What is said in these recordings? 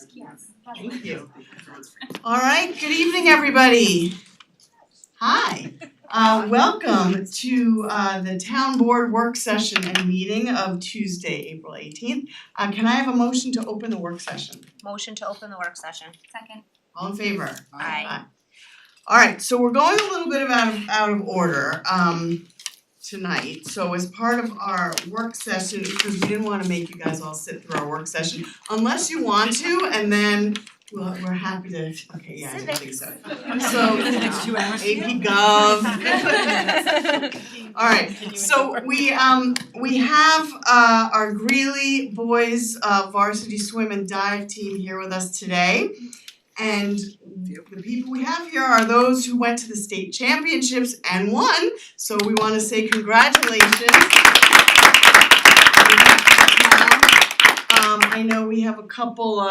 Thank you. All right, good evening, everybody. Hi. Welcome to the town board work session and meeting of Tuesday, April 18th. Can I have a motion to open the work session? Motion to open the work session. Second. All in favor? Aye. All right, so we're going a little bit out of order tonight. So as part of our work session, because we didn't want to make you guys all sit through our work session, unless you want to, and then we're happy to. Okay, yeah, I didn't think so. So AP Gov. All right, so we have our Greeley boys varsity swim and dive team here with us today. And the people we have here are those who went to the state championships and won, so we want to say congratulations. I know we have a couple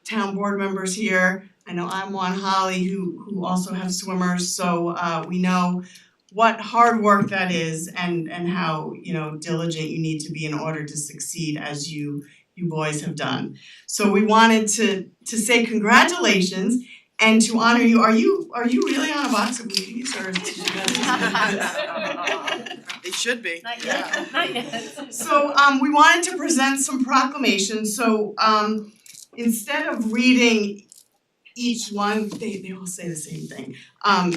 town board members here. I know I'm Juan Holly who also have swimmers, so we know what hard work that is and how diligent you need to be in order to succeed as you boys have done. So we wanted to say congratulations and to honor you. Are you really on a box of Wheaties or did you guys It should be. Not yet, not yet. So we wanted to present some proclamations. So instead of reading each one, they all say the same thing,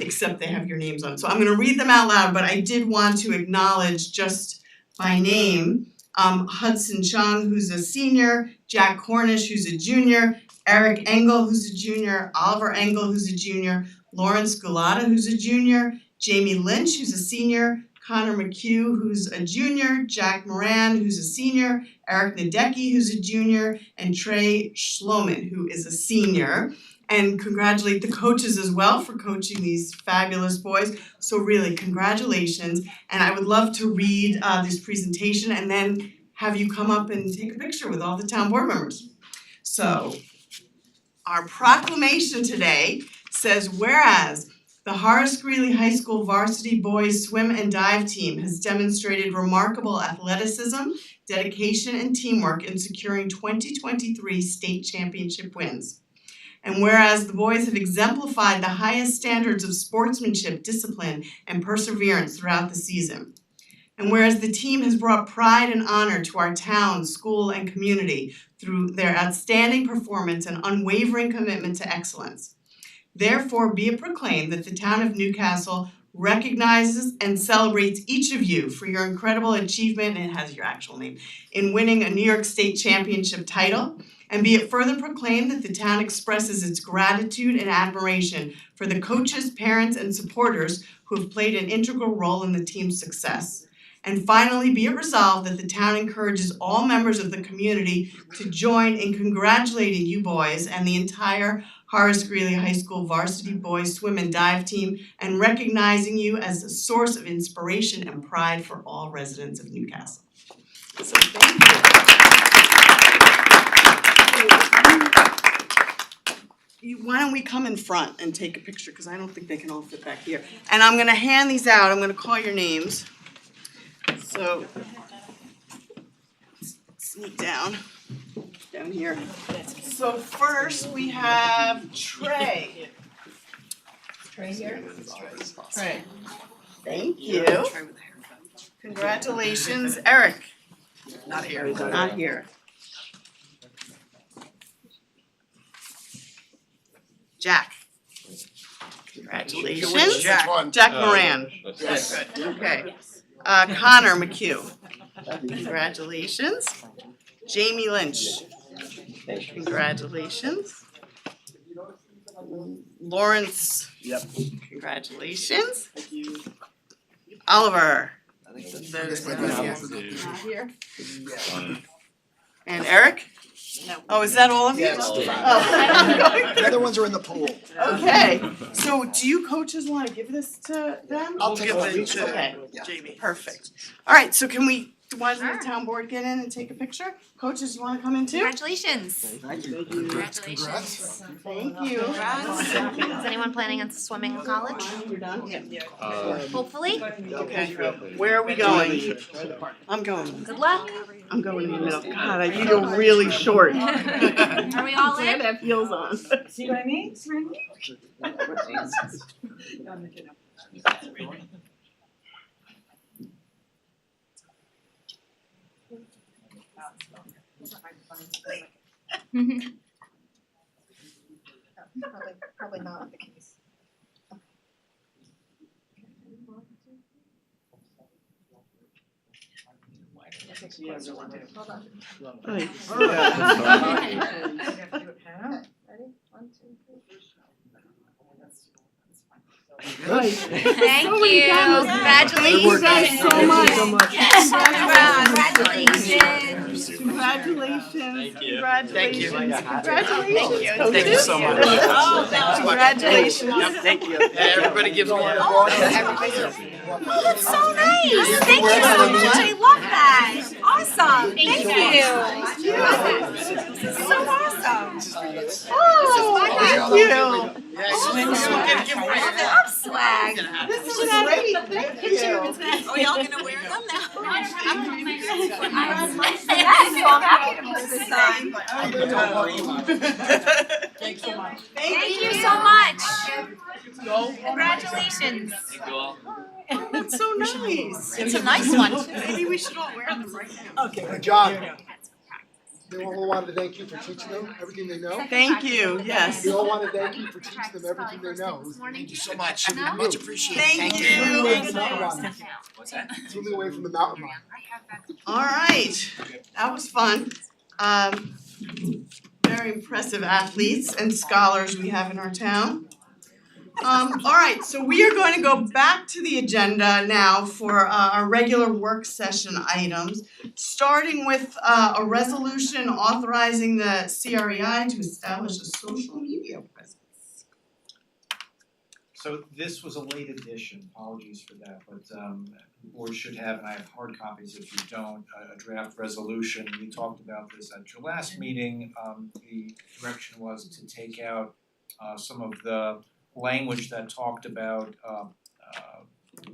except they have your names on. So I'm gonna read them out loud, but I did want to acknowledge just by name Hudson Chung, who's a senior, Jack Cornish, who's a junior, Eric Engel, who's a junior, Oliver Engel, who's a junior, Lauren Sculata, who's a junior, Jamie Lynch, who's a senior, Connor McHugh, who's a junior, Jack Moran, who's a senior, Eric Nadecki, who's a junior, and Trey Schloman, who is a senior. And congratulate the coaches as well for coaching these fabulous boys. So really, congratulations. And I would love to read this presentation and then have you come up and take a picture with all the town board members. So, our proclamation today says, whereas the Horace Greeley High School varsity boys swim and dive team has demonstrated remarkable athleticism, dedication, and teamwork in securing 2023 state championship wins. And whereas the boys have exemplified the highest standards of sportsmanship, discipline, and perseverance throughout the season. And whereas the team has brought pride and honor to our town, school, and community through their outstanding performance and unwavering commitment to excellence. Therefore, be it proclaimed that the town of Newcastle recognizes and celebrates each of you for your incredible achievement, and it has your actual name, in winning a New York State Championship title. And be it further proclaimed that the town expresses its gratitude and admiration for the coaches, parents, and supporters who have played an integral role in the team's success. And finally, be it resolved that the town encourages all members of the community to join in congratulating you boys and the entire Horace Greeley High School varsity boys swim and dive team and recognizing you as a source of inspiration and pride for all residents of Newcastle. So thank you. Why don't we come in front and take a picture, because I don't think they can all fit back here. And I'm gonna hand these out, I'm gonna call your names. So, sneak down here. So first we have Trey. Trey here? Trey. Thank you. Congratulations, Eric. Not here. Not here. Jack. Congratulations. Which Jack? Jack Moran. Yes. Okay. Connor McHugh. Congratulations. Jamie Lynch. Congratulations. Lawrence. Yep. Congratulations. Oliver. Here. And Eric? No. Oh, is that all of you? Yes. Oh. The other ones are in the pool. Okay, so do you coaches wanna give this to them? I'll take one each. Okay, Yeah. Jamie, perfect. All right, so why doesn't the town board get in and take a picture? Coaches, you wanna come in too? Congratulations. Thank you. Congratulations. Thank you. Is anyone planning on swimming in college? You're done? Hopefully. Okay, where are we going? I'm going. Good luck. I'm going in the middle. God, I feel really short. Are we all in? Glad I have heels on. See what I mean? See what I mean? Probably not the case. Hold on. Right. Right. Thank So many you. cameras. Congratulations. Thank you guys so much. Yes. Congratulations. Congratulations. Thank you. Congratulations. Thank Congratulations. Thank you so much. Oh, congratulations. Thank you. Everybody gives one. Oh, that's so nice. Thank you so much. I love that. Awesome. Thank you. This is so awesome. Oh, Thank you. love swag. This is great. Thank you. Are y'all gonna wear them now? Yes, so I'm happy to put this on. Thank you so much. Congratulations. That's so nice. It's a nice one. Maybe we should all wear them right now. Good job. They all wanted to thank you for teaching them everything they know. Thank you, yes. We all want to thank you for teaching them everything they know. Thank you so much. No? Much appreciated. Thank you. What's that? Moving away from the mountain lion. All right, that was fun. Very impressive athletes and scholars we have in our town. All right, so we are going to go back to the agenda now for our regular work session items, starting with a resolution authorizing the CREI to establish a social media presence. So this was a late addition, apologies for that, but the board should have, and I have hard copies if you don't, a draft resolution. We talked about this at your last meeting. The direction was to take out some of the language that talked about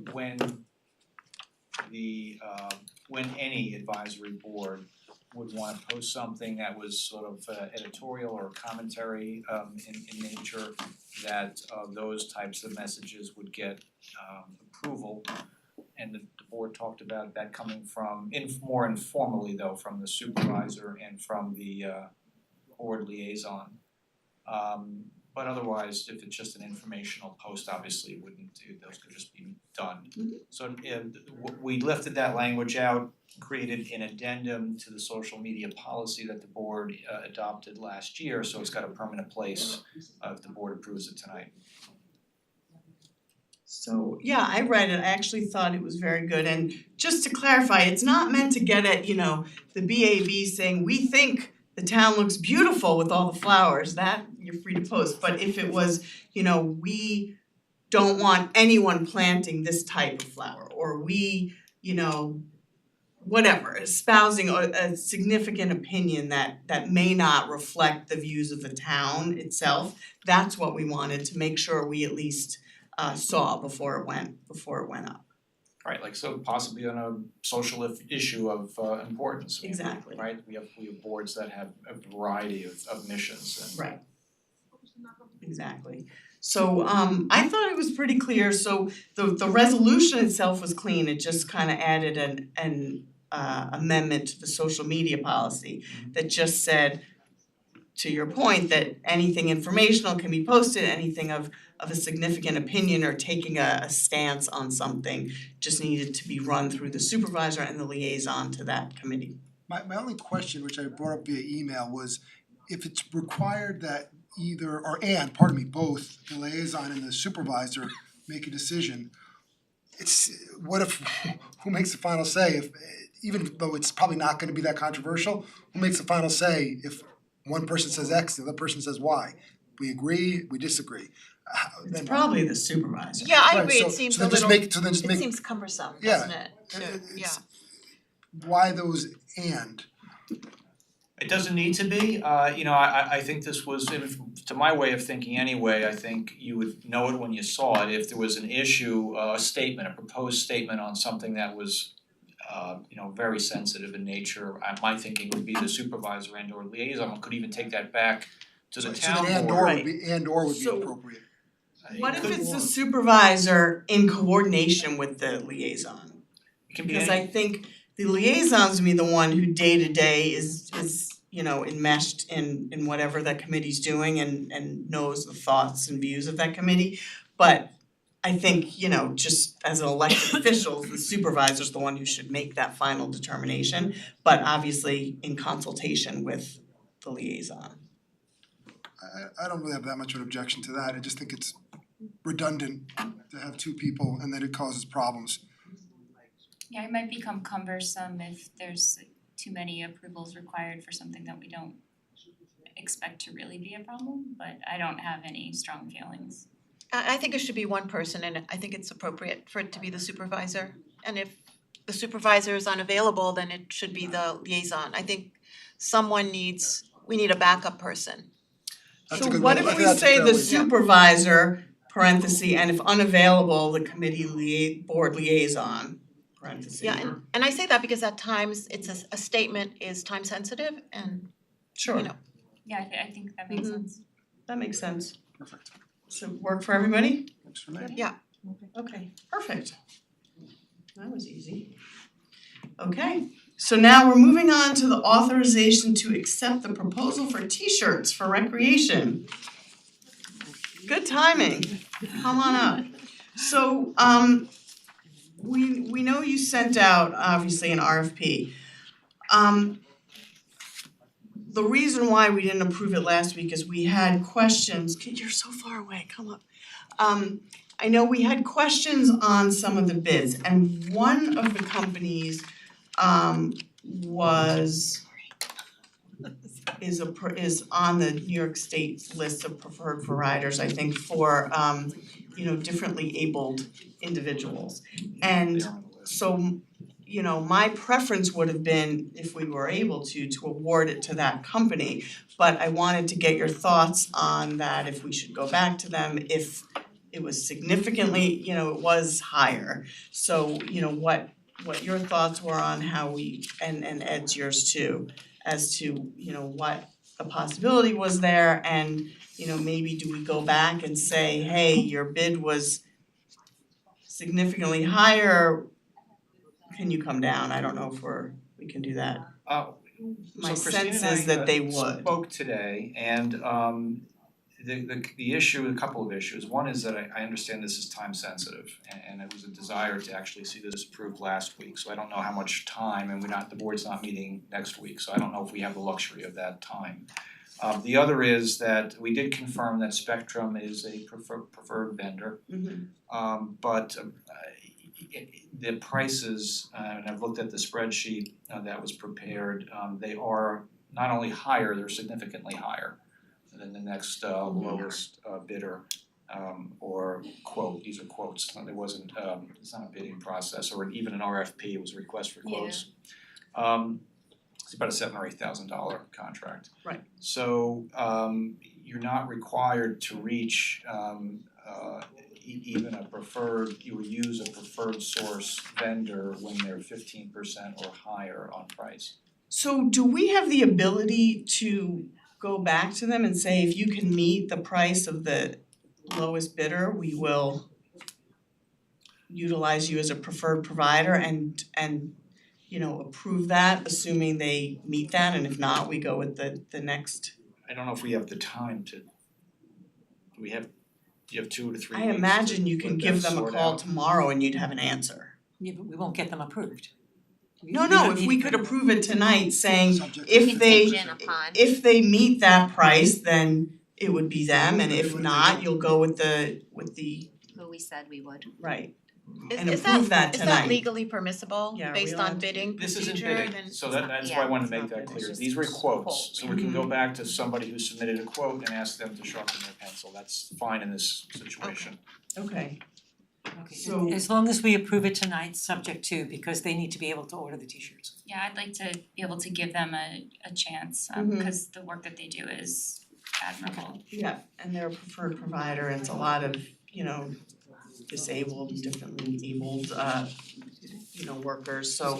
when any advisory board would wanna post something that was sort of editorial or commentary in nature, that those types of messages would get approval. And the board talked about that coming from more informally though, from the supervisor and from the board liaison. But otherwise, if it's just an informational post, obviously it wouldn't do, those could just be done. So we lifted that language out, created an addendum to the social media policy that the board adopted last year, so it's got a permanent place if the board approves it tonight. So, yeah, I read it, I actually thought it was very good, and just to clarify, it's not meant to get at, the BAB saying, we think the town looks beautiful with all the flowers, that you're free to post, but if it was, we don't want anyone planting this type of flower, or we, whatever, espousing a significant opinion that may not reflect the views of the town itself, that's what we wanted to make sure we at least saw before it went up. Right, like so possibly on a social issue of importance. Exactly. Right, we have boards that have a variety of missions and. Right. Exactly. So I thought it was pretty clear, so the resolution itself was clean, it just kinda added an amendment to the social media policy that just said, to your point, that anything informational can be posted, anything of a significant opinion or taking a stance on something just needed to be run through the supervisor and the liaison to that committee. My only question, which I brought up via email, was if it's required that both the liaison and the supervisor make a decision, who makes the final say if, even though it's probably not gonna be that controversial, who makes the final say if one person says X, the other person says Y? We agree, we disagree. It's Then- probably the supervisor. Yeah, I Right, agree, so- it seems so a then just little, make- so then just it make- seems cumbersome, Yeah. doesn't it? It's- Why those and? It doesn't need to be, I think this was, to my way of thinking anyway, I think you would know it when you saw it, if there was an issue, a statement, a proposed statement on something that was very sensitive in nature. My thinking would be the supervisor and or liaison could even take that back to the town So board. then and or would be So- appropriate. What if It could- it's the supervisor in coordination with the liaison? It can be Because any, I think the liaison's gonna be the one who day to day is enmeshed in whatever that committee's doing and knows the thoughts and views of that committee. But I think, just as an elected official, the supervisor's the one who should make that final determination, but obviously in consultation with the liaison. I don't really have that much of an objection to that, I just think it's redundant to have two people and then it causes problems. Yeah, it might become cumbersome if there's too many approvals required for something that we don't expect to really be a problem, but I don't have any strong feelings. I think it should be one person, and I think it's appropriate for it to be the supervisor. And if the supervisor is unavailable, then it should be the liaison. I think we need a backup person. That's a So good what way- I if think we that's a say fair the way. supervisor, parenthesis, and if unavailable, the committee board liaison, parenthesis. Yeah, and I say that because at times it's a statement is time sensitive and Sure, you know. Yeah, I think that makes Mhm. sense. that makes sense. Perfect. So work for everybody? Works for me. Yeah. Okay, perfect. That was easy. Okay, so now we're moving on to the authorization to accept the proposal for T-shirts for recreation. Good timing, come on up. So, we know you sent out, obviously, an RFP. The reason why we didn't approve it last week is we had questions, you're so far away, come up. I know we had questions on some of the bids, and one of the companies is on the New York State list of preferred providers, I think, for differently abled individuals. And so, my preference would have been, if we were able to award it to that company. But I wanted to get your thoughts on that, if we should go back to them, if it was significantly, it was higher. So, what your thoughts were on how we, and Ed's yours too, as to, what the possibility was there, and, maybe do we go back and say, hey, your bid was significantly higher, can you come down? I don't know if we can do that. My So Christine sense and is I, that they would. spoke today, and the issue, a couple of issues. One is that I understand this is time sensitive, and it was a desire to actually see this approved last week. So I don't know how much time, and the board's not meeting next week, so I don't know if we have the luxury of that time. The other is that we did confirm that Spectrum is a preferred vendor. But the prices, and I've looked at the spreadsheet that was prepared, they are not only higher, they're significantly higher than the next lowest bidder or quote. These are quotes. There wasn't it's not a bidding process or even an RFP. It was a request for quotes. It's about a $7,000 or $8,000 contract. Right. So you're not required to reach even a preferred, you would use a preferred source vendor when they're 15% or higher on price. So do we have the ability to go back to them and say, if you can meet the price of the lowest bidder, we will utilize you as a preferred provider and approve that, assuming they meet that, and if not, we go with the next. I don't know if we have the time to, do you have 2 to 3 I weeks imagine to you can let give that them a sort call out? tomorrow and you'd have an answer. Yeah, but we won't get them approved. No, if we could approve it tonight saying Subject to if they, 15%. if they meet that price, then it would be them, and if not, you'll go with the, Who we said we would. right. Is And is approve that is tonight. that legally permissible Yeah, based we on don't- bidding This procedure? isn't bidding, Then so it's not- that's yeah, why I wanna it's make not that bidding, clear. it's These were just quotes, quote. so we can go back to somebody who submitted a quote and ask them to sharpen their pencil. That's fine in this situation. Okay, Okay, So- as long as we approve it tonight, subject to, because they need to be able to order the t-shirts. Yeah, I'd like to be able to give them a chance, Mhm. because the work that they do is admirable. yeah, and they're a preferred provider, and it's a lot of, disabled, differently abled, workers, so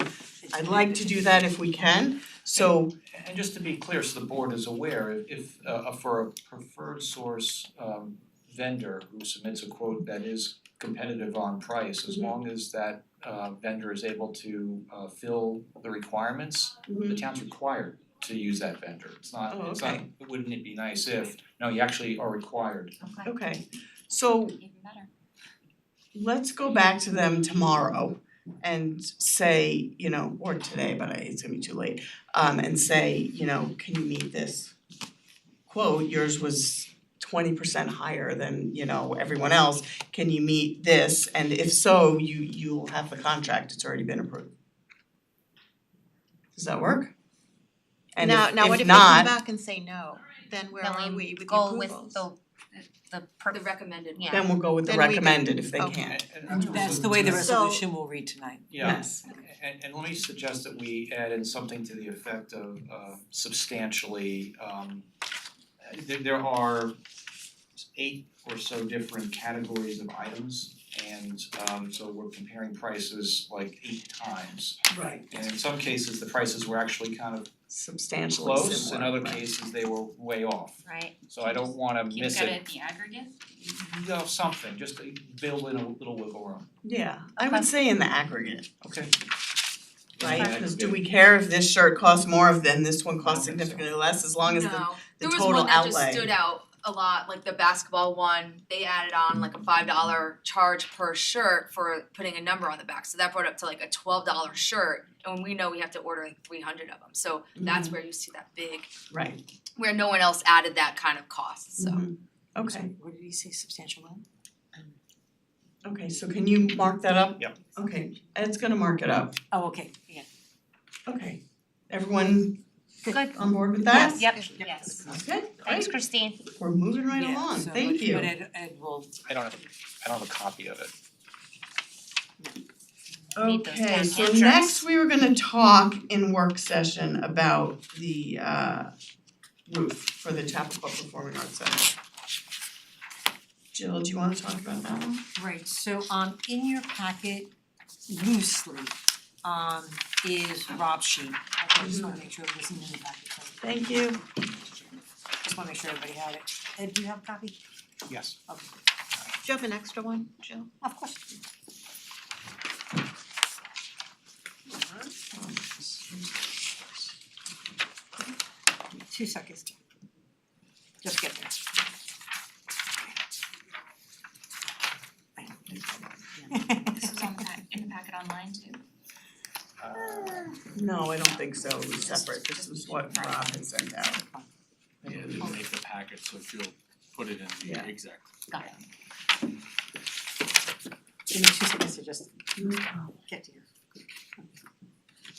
I'd like to do that if we can, so And just to be clear, so the board is aware, if for a preferred source vendor who submits a quote that is competitive on price, as long as that vendor is able to fill the requirements, the town's required to use that vendor. It's not, Oh, it's not, okay. wouldn't it be nice if, no, you actually are required. okay. So Even better. let's go back to them tomorrow and say, or today, but it's gonna be too late, and say, can you meet this quote? Yours was 20% higher than, everyone else. Can you meet this? And if so, you'll have the contract, it's already been approved. Does that work? And Now what if if they come not, back and say no, then where Then are we we with the go approvals? with the recommended one. then we'll go with the Then we can- recommended if they okay. can't. That's the way the So- resolution will read tonight. Yeah, Yes. and let me suggest that we add in something to the effect of substantially, there are 8 or so different categories of items, and so we're comparing prices like 8 times. Right. And in some cases, the prices were actually kind of Substantially close, similar, in other right. cases, they were way off. Right. So I don't wanna Keep miss it it, at the aggregate. something, just to build in a little wiggle room. Yeah, I would say in the aggregate, Okay. right? Cause do we care if this shirt costs more than this one costs significantly less, as long as the No, the there was total one that outlay. just stood out a lot, like the basketball one, they added on like a $5 charge per shirt for putting a number on the back, so that brought up to like a $12 shirt, and we know we have to order like 300 of them, so that's where you see that big, Right. where no one else added that kind of cost, so. Mhm. Okay, So what did he say, substantial loan? okay, so can you mark that up? Yep. Okay, Ed's gonna mark it up, Oh, okay, yeah. okay. Everyone Good. on board with that? Yep. Yes. Okay, Thanks, great, Christine. we're moving right Yeah, along, so thank what- you. But Ed will, I don't have a copy of it. Need those Okay, so hand next we were gonna talk in work session about the roof for the Chappaqua Performing Arts Center. Jill, do you wanna talk about that one? right, so in your packet loosely is Rob's sheet. I just wanna make sure it wasn't in the packet. Thank you. Just wanna make sure everybody had it. Ed, do you have a copy? Yes. Okay, Do you have an extra one, Jill? of course. 2 seconds. Just get there. This was on the in the packet online too. No, I don't think so, it was separate, this was what Rob had sent out. Yeah, they make the packet, so if you'll put it in Yeah. the exact. Got it. Give me 2 seconds to just get to you.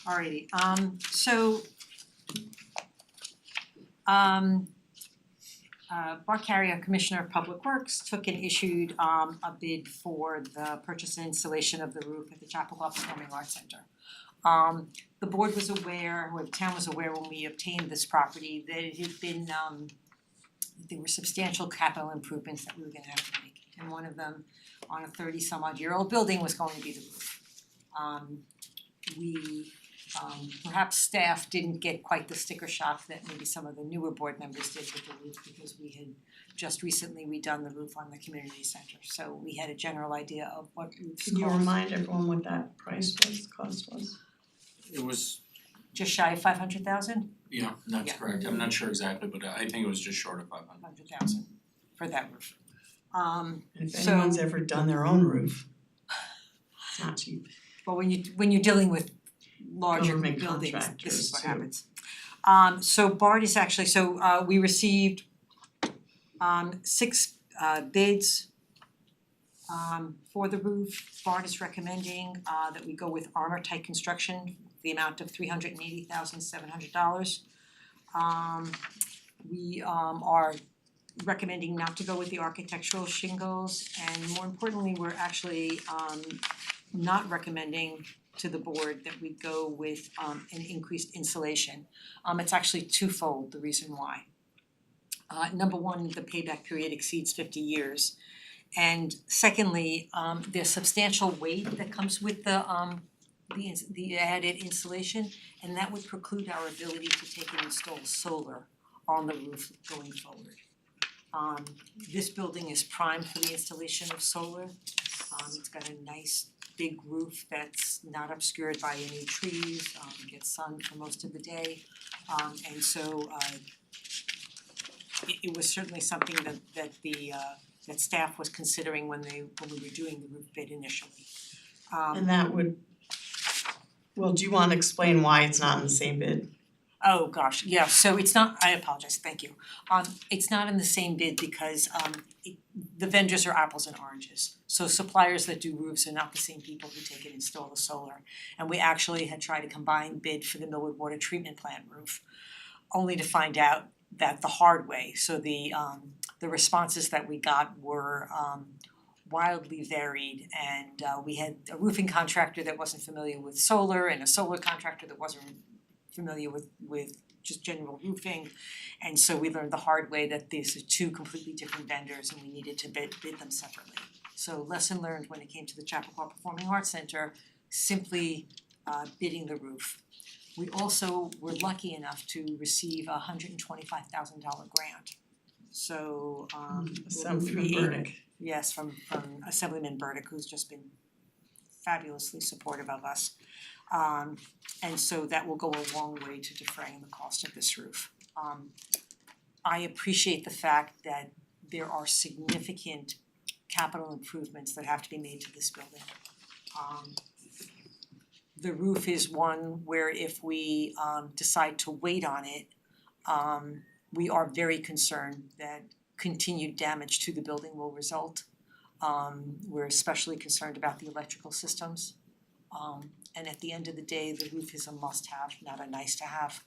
Alrighty, Bart Carrier, Commissioner of Public Works, took and issued a bid for the purchase and installation of the roof at the Chappaqua Performing Arts Center. The board was aware, or the town was aware when we obtained this property that it had been there were substantial capital improvements that we were gonna have to make. And one of them, on a 30-some-odd-year-old building, was going to be the roof. Perhaps staff didn't get quite the sticker shock that maybe some of the newer board members did with the roof, because we had just recently redone the roof on the community center. So we had a general idea of what roofs Can you cost. remind everyone what that cost was? It was, Just shy of 500,000? yeah, that's Yeah. correct, I'm not sure exactly, but I think it was just short of 500. 500,000 for that roof. If So- anyone's ever done their own roof, it's not cheap. But when you're dealing with larger Government buildings, this contractors is what too. happens. So Bart is actually, we received 6 bids for the roof. Bart is recommending that we go with Armor Tight Construction, the amount of $380,700. We are recommending not to go with the architectural shingles, and more importantly, we're actually not recommending to the board that we go with an increased insulation. It's actually twofold, the reason why. Number one, the payback period exceeds 50 years. And secondly, there's substantial weight that comes with the the added insulation, and that would preclude our ability to take and install solar on the roof going forward. This building is primed for the installation of solar. It's got a nice big roof that's not obscured by any trees, gets sun for most of the day. And so it was certainly something that staff was considering when we were doing the roof bid initially. And that would, well, do you wanna explain why it's not in the same bid? Oh gosh, yeah, so it's not, I apologize, thank you. It's not in the same bid because the vendors are apples and oranges. So suppliers that do roofs are not the same people who take and install the solar. And we actually had tried a combined bid for the Millwood Water Treatment Plant roof, only to find out that the hard way. So the responses that we got were wildly varied, and we had a roofing contractor that wasn't familiar with solar and a solar contractor that wasn't familiar with just general roofing. And so we learned the hard way that these are two completely different vendors and we needed to bid them separately. So lesson learned when it came to the Chappaqua Performing Arts Center, simply bidding the roof. We also were lucky enough to receive a $125,000 grant. So From Burdick. Yes, from Assemblyman Burdick, who's just been fabulously supportive of us. And so that will go a long way to defraying the cost of this roof. I appreciate the fact that there are significant capital improvements that have to be made to this building. The roof is one where if we decide to wait on it, we are very concerned that continued damage to the building will result. We're especially concerned about the electrical systems. And at the end of the day, the roof is a must-have, not a nice-to-have.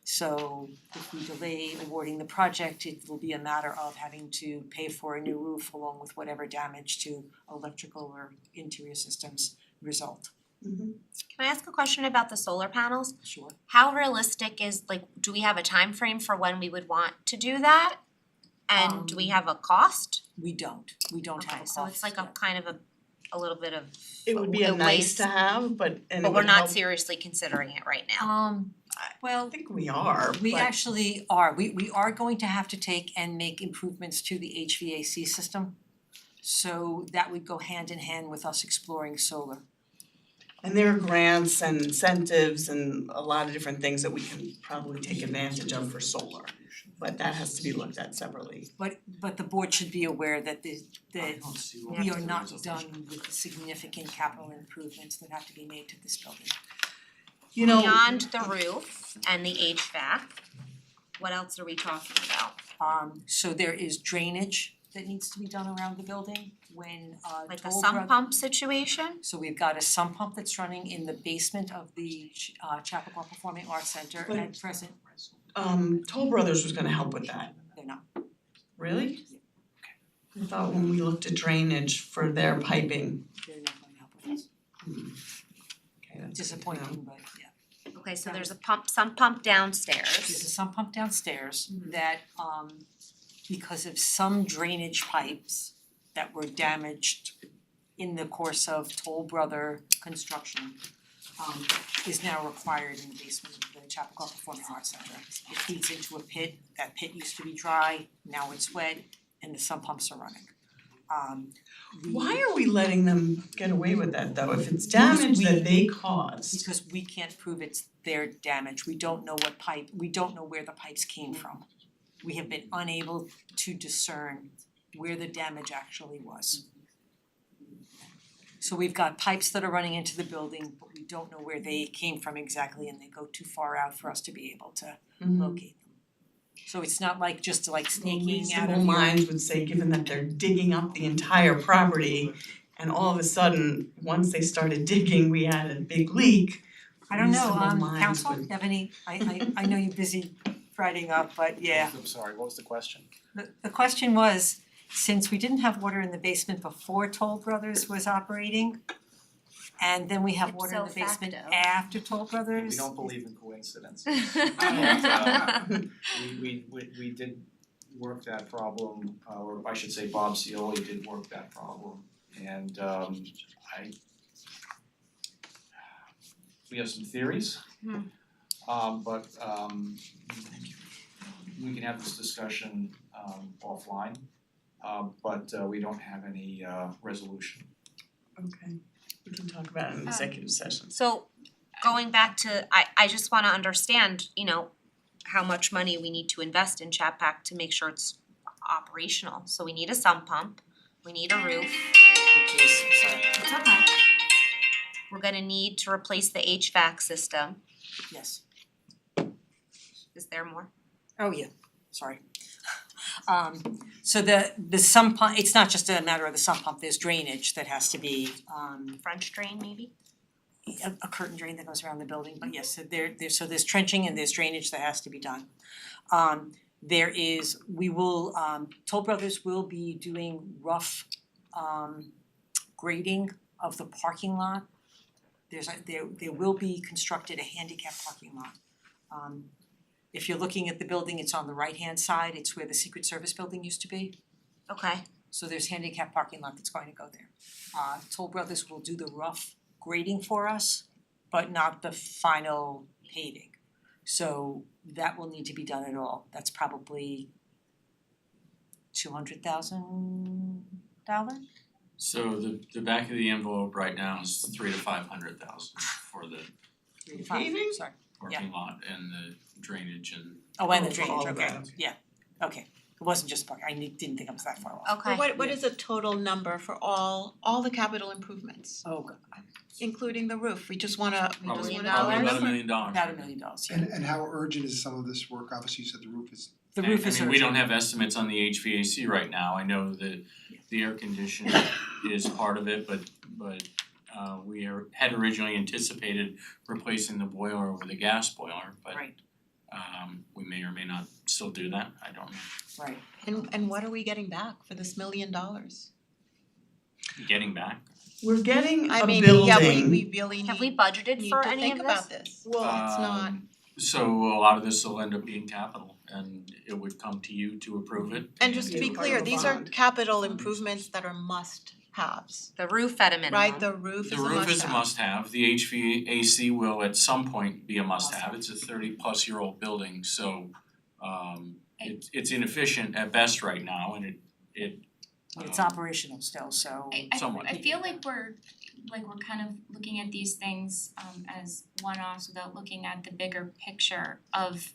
So if we delay awarding the project, it will be a matter of having to pay for a new roof along with whatever damage to electrical or interior systems result. Can I ask a question about the solar panels? Sure. How realistic is, like, do we have a time frame for when we would want to do that? And do we have a cost? We don't have a Okay, cost. so it's like a kind of a little bit of It would be a nice to have, but and it but we're would not help. seriously considering it right now. Well, I think we are, we but actually are. We are going to have to take and make improvements to the HVAC system. So that would go hand in hand with us exploring solar. and there are grants and incentives and a lot of different things that we can probably take advantage of for solar. But that has to be looked at separately. But the board should be aware that we are not done with the significant capital improvements that have to be made to this building. You know, Beyond the roof and the HVAC, what else are we talking about? So there is drainage that needs to be done around the building when Like a Toll sump Brothers- pump situation? So we've got a sump pump that's running in the basement of the Chappaqua Performing Arts Center But- at present. Toll Brothers was gonna help with that. They're not. Really? I thought when we looked at drainage for their piping. They're not gonna help with us. Okay, that's Disappointing, but yeah. Okay, so there's a sump pump downstairs. There's a sump pump downstairs that because of some drainage pipes that were damaged in the course of Toll Brother construction is now required in the basement of the Chappaqua Performing Arts Center. It feeds into a pit, that pit used to be dry, now it's wet, and the sump pumps are running. Why are we letting them get away with that though, if it's damage that they caused? Because we can't prove it's their damage, we don't know where the pipes came from. We have been unable to discern where the damage actually was. So we've got pipes that are running into the building, but we don't know where they came from exactly, and they go too far out for us to be able to locate them. So it's not like just like snaking out of Reasonable your. minds would say, given that they're digging up the entire property and all of a sudden, once they started digging, we had a big leak. I don't know, reasonable minds council, would- have any, I know you're busy writing up, but yeah. I'm sorry, what was the question? The question was, since we didn't have water in the basement before Toll Brothers was operating, and then we have water in the Ipso basement facto. after Toll Brothers. We don't believe in coincidence. And, we did work that problem, or I should say Bob Cioli did work that problem. And we have some theories. But we can have this discussion offline, but we don't have any resolution. Okay, we can talk about it in executive session. So going back to, I just wanna understand, you know, how much money we need to invest in Chapac to make sure it's operational. So we need a sump pump, we need a roof. Which is, sorry, It's okay. We're gonna need to replace the HVAC system. yes. Is there more? Oh, yeah, sorry. So the sump pump, it's not just a matter of the sump pump, there's drainage that has to be French drain maybe? a curtain drain that goes around the building, but yes, so there's trenching and there's drainage that has to be done. Toll Brothers will be doing rough grading of the parking lot. There will be constructed a handicap parking lot. If you're looking at the building, it's on the right-hand side, it's where the Secret Service building used to be. Okay. So there's handicap parking lot that's going to go there. Toll Brothers will do the rough grading for us, but not the final paving. So that will need to be done at all. That's probably $200,000. So the back of the envelope right now is 300 to 500,000 for the 3 to 5, Paving? sorry. parking lot and the drainage and Oh, and the For all drainage, of okay, that. yeah, okay. It wasn't just parking, didn't think I was that far off. Okay. What is a total number for all the capital improvements, Oh, God, including the roof? We just wanna probably $1 million? about $1 number. million. about $1 million, yeah. And how urgent is some of this work? Obviously, you said the roof is. The roof is I mean, we don't urgent. have estimates on the HVAC right now, I know that the air conditioning is part of it, but we had originally anticipated replacing the boiler with a gas boiler, but Right, we may or may not still do that, I don't know. right. And what are we getting back for this $1 million? Getting back, We're getting I a mean, building. yeah, we really Have we need budgeted for to any think of this? about this. Well, it's not, so a lot of this will end up being capital and it would come to you to approve it. and just to be Be part clear, of a these are bond. capital improvements that are must-haves, The roof at a minimum. right? The roof is The a must-have. roof is a must-have, the HVAC will at some point be a must-have, it's a 30-plus-year-old building, so it's inefficient at best right now and it It's operational still, so. Somewhat. I feel like we're kind of looking at these things as one-offs without looking at the bigger picture of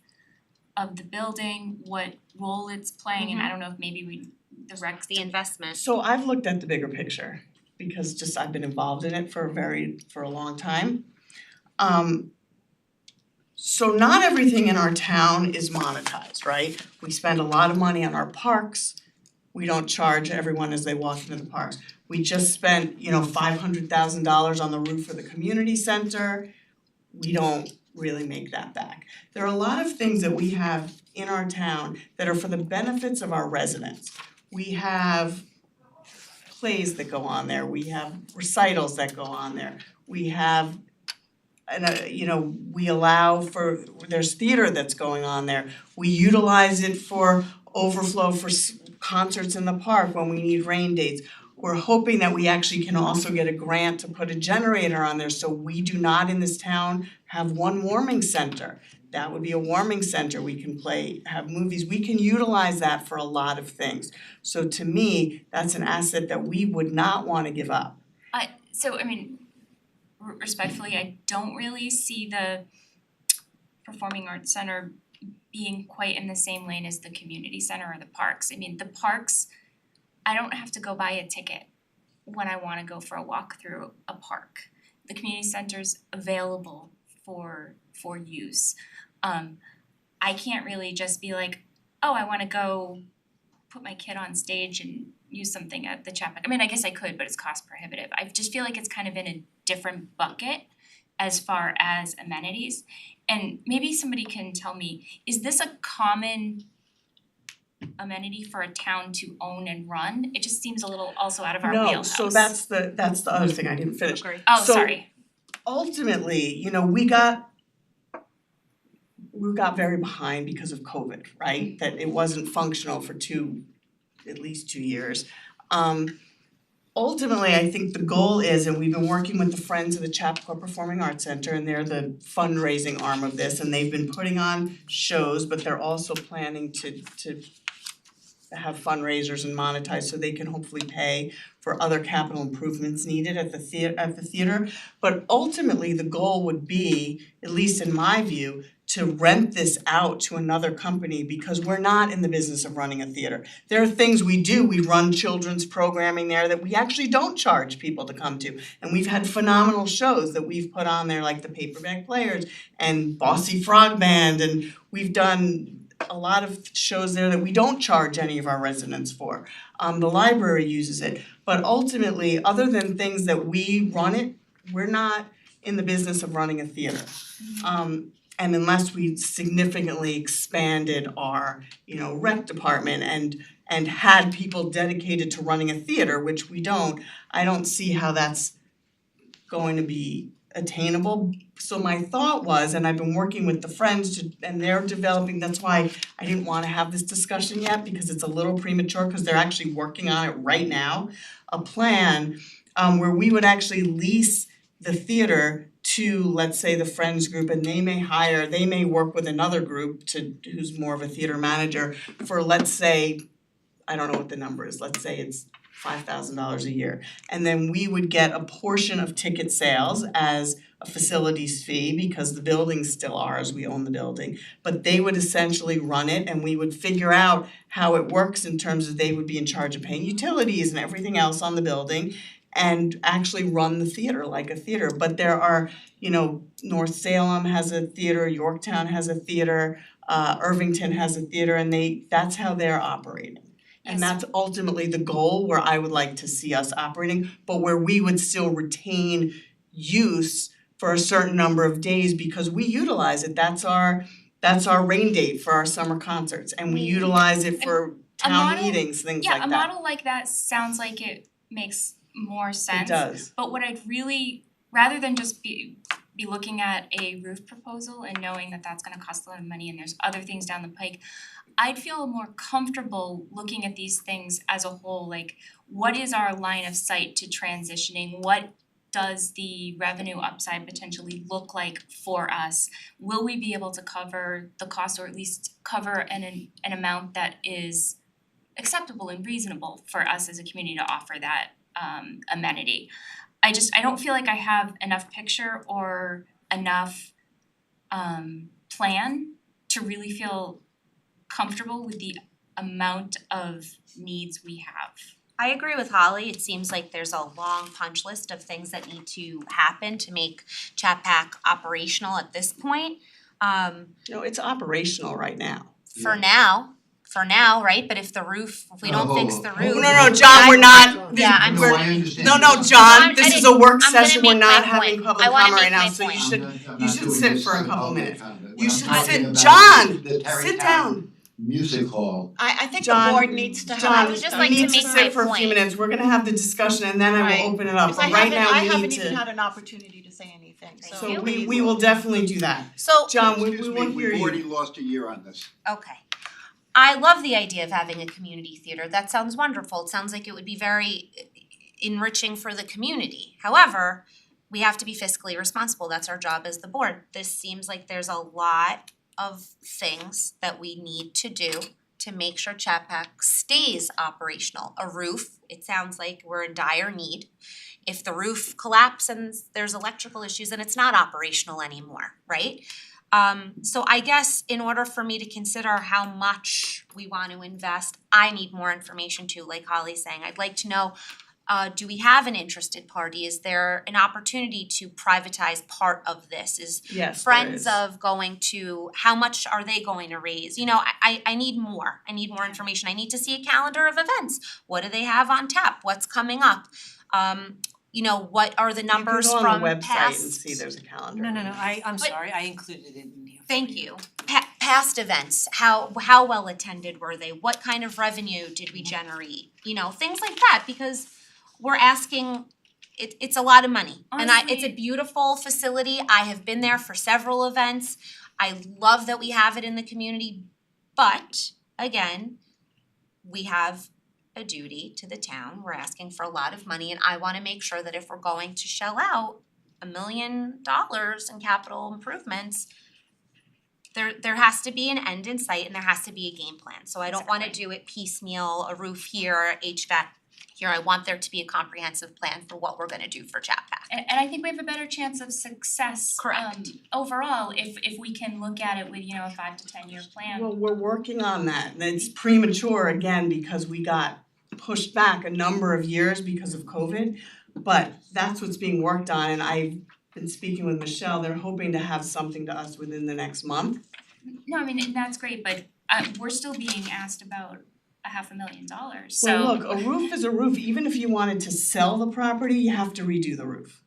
the building, what role it's playing, and I don't know if maybe the rec The investment. So I've looked at the bigger picture because just I've been involved in it for a long time. So not everything in our town is monetized, right? We spend a lot of money on our parks. We don't charge everyone as they walk into the parks. We just spent, $500,000 on the roof of the community center. We don't really make that back. There are a lot of things that we have in our town that are for the benefits of our residents. We have plays that go on there, we have recitals that go on there, we have we allow for, there's theater that's going on there. We utilize it for overflow for concerts in the park when we need rain dates. We're hoping that we actually can also get a grant to put a generator on there, so we do not in this town have one warming center. That would be a warming center, we can have movies, we can utilize that for a lot of things. So to me, that's an asset that we would not wanna give up. Respectfully, I don't really see the Performing Arts Center being quite in the same lane as the community center or the parks. I mean, the parks, I don't have to go buy a ticket when I wanna go for a walk through a park. The community center's available for use. I can't really just be like, oh, I wanna go put my kid on stage and use something at the Chapac. I mean, I guess I could, but it's cost prohibitive. I just feel like it's kind of in a different bucket as far as amenities. And maybe somebody can tell me, is this a common amenity for a town to own and run? It just seems a little also out of our wheelhouse. No, so that's the other thing I didn't finish. Oh, So- sorry. Ultimately, we got very behind because of COVID, right? That it wasn't functional for at least 2 years. ultimately, I think the goal is, and we've been working with the Friends of the Chappaqua Performing Arts Center, and they're the fundraising arm of this, and they've been putting on shows, but they're also planning to have fundraisers and monetize so they can hopefully pay for other capital improvements needed at the theater. But ultimately, the goal would be, at least in my view, to rent this out to another company because we're not in the business of running a theater. There are things we do, we run children's programming there that we actually don't charge people to come to. And we've had phenomenal shows that we've put on there like the Paperback Players and Bossy Frog Band, and we've done a lot of shows there that we don't charge any of our residents for. The library uses it, but ultimately, other than things that we run it, we're not in the business of running a theater. And unless we significantly expanded our, rec department and had people dedicated to running a theater, which we don't, I don't see how that's going to be attainable. So my thought was, and I've been working with the Friends and they're developing, that's why I didn't wanna have this discussion yet because it's a little premature because they're actually working on it right now, a plan where we would actually lease the theater to, let's say, the Friends group, and they may work with another group who's more of a theater manager for, let's say, I don't know what the number is, let's say it's $5,000 a year. And then we would get a portion of ticket sales as a facilities fee because the building's still ours, we own the building. But they would essentially run it and we would figure out how it works in terms of they would be in charge of paying utilities and everything else on the building and actually run the theater like a theater. But there are, North Salem has a theater, Yorktown has a theater, Irvington has a theater, and that's how they're operating. And that's ultimately the goal where I would like to see us operating, but where we would still retain use for a certain number of days because we utilize it. That's our rain date for our summer concerts, and we utilize it for town meetings, things like that. Yeah, a model like that sounds like it makes more sense. It does. But what I'd really, rather than just be looking at a roof proposal and knowing that that's gonna cost a lot of money and there's other things down the pike, I'd feel more comfortable looking at these things as a whole, like what is our line of sight to transitioning? What does the revenue upside potentially look like for us? Will we be able to cover the cost or at least cover an amount that is acceptable and reasonable for us as a community to offer that amenity? I don't feel like I have enough picture or enough plan to really feel comfortable with the amount of needs we have. I agree with Holly. It seems like there's a long punch list of things that need to happen to make Chapac operational at this point. It's operational right now. For now, right? But if we don't fix the roof. No, John, we're not. Yeah, I'm we're- sorry. No, John, this is a work I'm gonna session, we're make not my having point. public I wanna comment right make now, my so point. you should sit for a couple minutes. You should We're sit, talking about John, the Terry sit Town down. Music Hall. I think the John, board needs to have. John, I would just we like to need to make sit my for a few point. minutes, we're gonna have the discussion and then I Right. will open it up, Because but right now I we haven't need even to, had an opportunity to say anything, so so we will definitely do that. So, John, we Excuse will me, hear we've you. already lost a year on this. okay. I love the idea of having a community theater. That sounds wonderful. It sounds like it would be very enriching for the community. However, we have to be fiscally responsible. That's our job as the board. This seems like there's a lot of things that we need to do to make sure Chapac stays operational. A roof, it sounds like we're in dire need. If the roof collapses and there's electrical issues, then it's not operational anymore, right? So I guess in order for me to consider how much we want to invest, I need more information too, like Holly's saying. I'd like to know, do we have an interested party? Is there an opportunity to privatize part of this? Is Yes, there Friends is. of going to, how much are they going to raise? I need more. I need more information. I need to see a calendar of events. What do they have on tap? What's coming up? What are the numbers You from can go on the website past? and see there's a calendar. No, I'm But- sorry, I included it in here. Thank you. Past events, how well attended were they? What kind of revenue did we generate? Things like that, because we're asking, it's a lot of money. And it's a beautiful facility. I have been there for several events. I love that we have it in the community, but again, we have a duty to the town. We're asking for a lot of money, and I wanna make sure that if we're going to shell out $1 million in capital improvements, there has to be an end in sight and there has to be a game plan. So I don't wanna do it piecemeal, a roof here, HVAC here. I want there to be a comprehensive plan for what we're gonna do for Chapac. And I think we have a better chance of success overall if we can look at it with, a 5 to 10 year plan. Well, we're working on that, and it's premature again because we got pushed back a number of years because of COVID. But that's what's being worked on, and I've been speaking with Michelle, they're hoping to have something to us within the next month. No, I mean, and that's great, but we're still being asked about $500,000, so. Well, look, a roof is a roof, even if you wanted to sell the property, you have to redo the roof.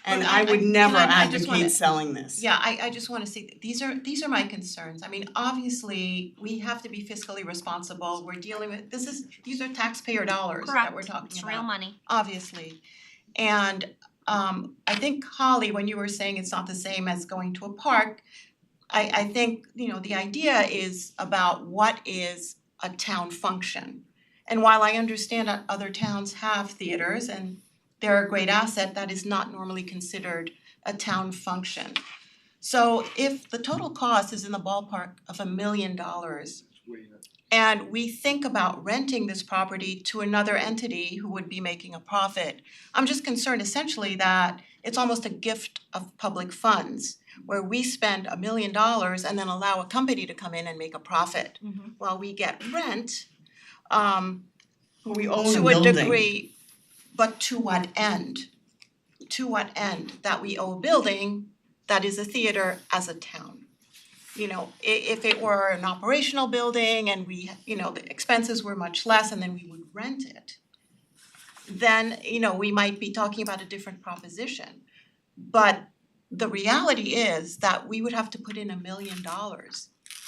And Well, I would never I just wanna- advocate selling this. Yeah, I just wanna say, these are my concerns. I mean, obviously, we have to be fiscally responsible. We're dealing with, these are taxpayer dollars that we're talking about. It's real money. Obviously. And I think Holly, when you were saying it's not the same as going to a park, I think, the idea is about what is a town function. And while I understand that other towns have theaters and they're a great asset, that is not normally considered a town function. So if the total cost is in the ballpark of $1 million, and we think about renting this property to another entity who would be making a profit, I'm just concerned essentially that it's almost a gift of public funds where we spend $1 million and then allow a company to come in and make a profit while we get rent We own a to a building. degree, but to what end? To what end? That we owe a building that is a theater as a town. If it were an operational building and we, the expenses were much less and then we would rent it, then, we might be talking about a different proposition. But the reality is that we would have to put in $1 million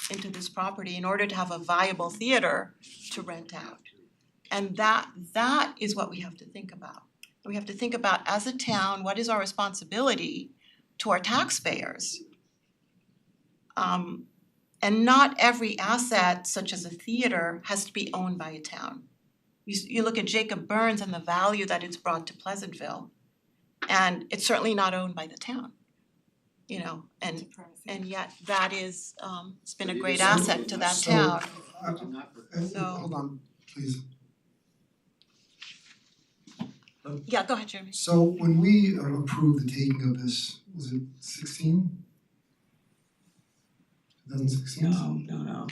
into this property in order to have a viable theater to rent out. And that is what we have to think about. We have to think about, as a town, what is our responsibility to our taxpayers? And not every asset, such as a theater, has to be owned by a town. You look at Jacob Burns and the value that it's brought to Pleasantville, and it's certainly not owned by the town. And yet that is, it's been a great asset to that town. So- Hold on, please. Yeah, go ahead, Jeremy. So when we approved the taking of this, was it 16? 2016? No.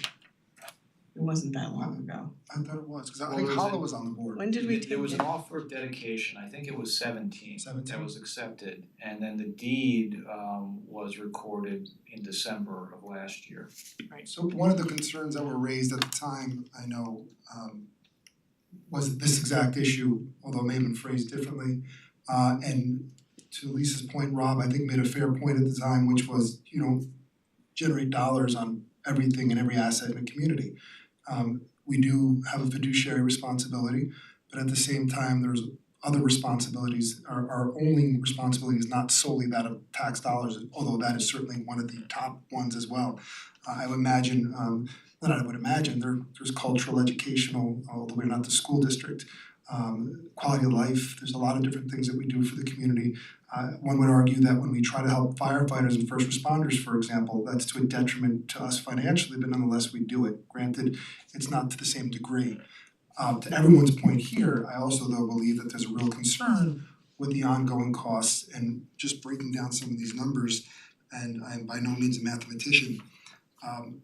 It wasn't that long ago. I thought it was, cause I Well, think there was Hollow a- was on the board. When did we take There was it? an offer of dedication, I think it was 17 17. that was accepted, and then the deed was recorded in December of last year. So one of the concerns that were raised at the time, I know, was this exact issue, although it may have been phrased differently. And to Lisa's point, Rob, I think made a fair point at the time, which was you don't generate dollars on everything and every asset in a community. We do have a fiduciary responsibility, but at the same time, there's other responsibilities. Our only responsibility is not solely that of tax dollars, although that is certainly one of the top ones as well. I would imagine, there's cultural, educational, although we're not the school district, quality of life, there's a lot of different things that we do for the community. One would argue that when we try to help firefighters and first responders, for example, that's to a detriment to us financially, but nonetheless we do it. Granted, it's not to the same degree. To everyone's point here, I also though believe that there's a real concern with the ongoing costs and just breaking down some of these numbers, and I'm by no means a mathematician.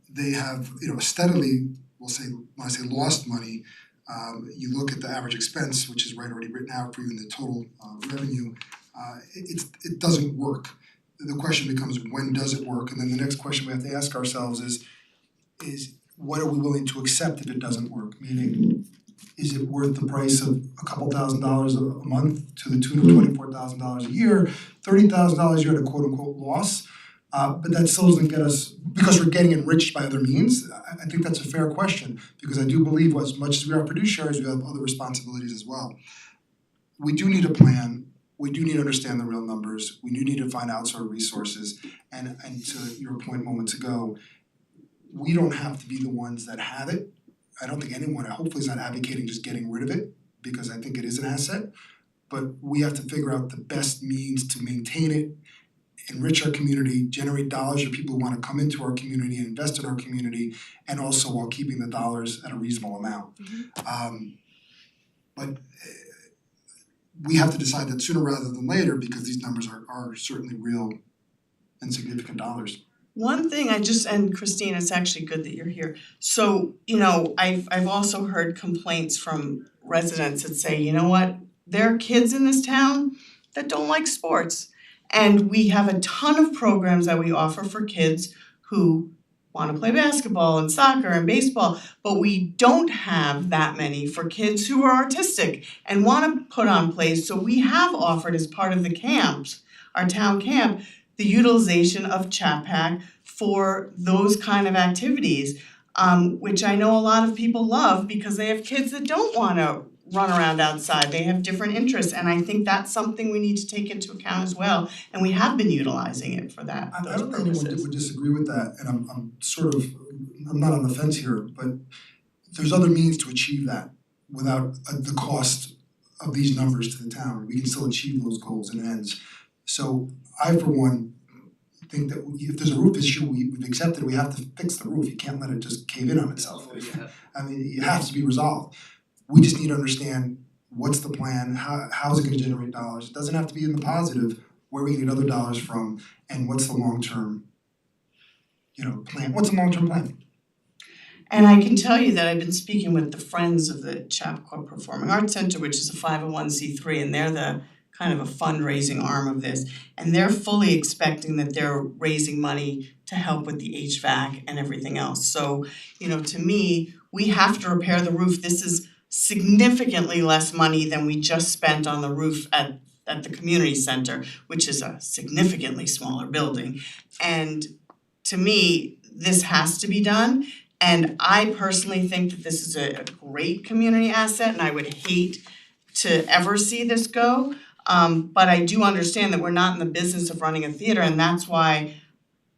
They have, steadily, we'll say, when I say lost money, you look at the average expense, which is already written out for you in the total revenue, it doesn't work. The question becomes, when does it work? And then the next question we have to ask ourselves is what are we willing to accept if it doesn't work? Meaning, is it worth the price of a couple $1,000s a month to the tune of $24,000 a year, $30,000 a year at a quote unquote loss? But that still doesn't get us, because we're getting enriched by other means. I think that's a fair question, because I do believe as much as we are fiduciaries, we have other responsibilities as well. We do need a plan. We do need to understand the real numbers. We do need to find outside resources. And to your point moments ago, we don't have to be the ones that have it. I don't think anyone, hopefully is not advocating just getting rid of it, because I think it is an asset. But we have to figure out the best means to maintain it, enrich our community, generate dollars for people who wanna come into our community and invest in our community, and also while keeping the dollars at a reasonable amount. But we have to decide that sooner rather than later, because these numbers are certainly real and significant dollars. One thing and Christine, it's actually good that you're here. So, I've also heard complaints from residents that say, you know what, there are kids in this town that don't like sports. And we have a ton of programs that we offer for kids who wanna play basketball and soccer and baseball, but we don't have that many for kids who are artistic and wanna put on plays. So we have offered as part of the camps, our town camp, the utilization of Chapac for those kind of activities, which I know a lot of people love because they have kids that don't wanna run around outside, they have different interests, and I think that's something we need to take into account as well, and we have been utilizing it for that, I those don't think anyone purposes. would disagree with that, and I'm not on the fence here, but there's other means to achieve that without the cost of these numbers to the town. We can still achieve those goals and ends. So I, for one, think that if there's a roof issue, we've accepted we have to fix the roof. You can't let it just cave in on itself. I mean, it has to be resolved. We just need to understand what's the plan, how is it gonna generate dollars? It doesn't have to be in the positive, where we can get other dollars from, and what's the long-term, plan, what's the long-term plan? And I can tell you that I've been speaking with the Friends of the Chappaqua Performing Arts Center, which is a 501c3, and they're the kind of a fundraising arm of this. And they're fully expecting that they're raising money to help with the HVAC and everything else. So, to me, we have to repair the roof. This is significantly less money than we just spent on the roof at the community center, which is a significantly smaller building. And to me, this has to be done. And I personally think that this is a great community asset, and I would hate to ever see this go. But I do understand that we're not in the business of running a theater, and that's why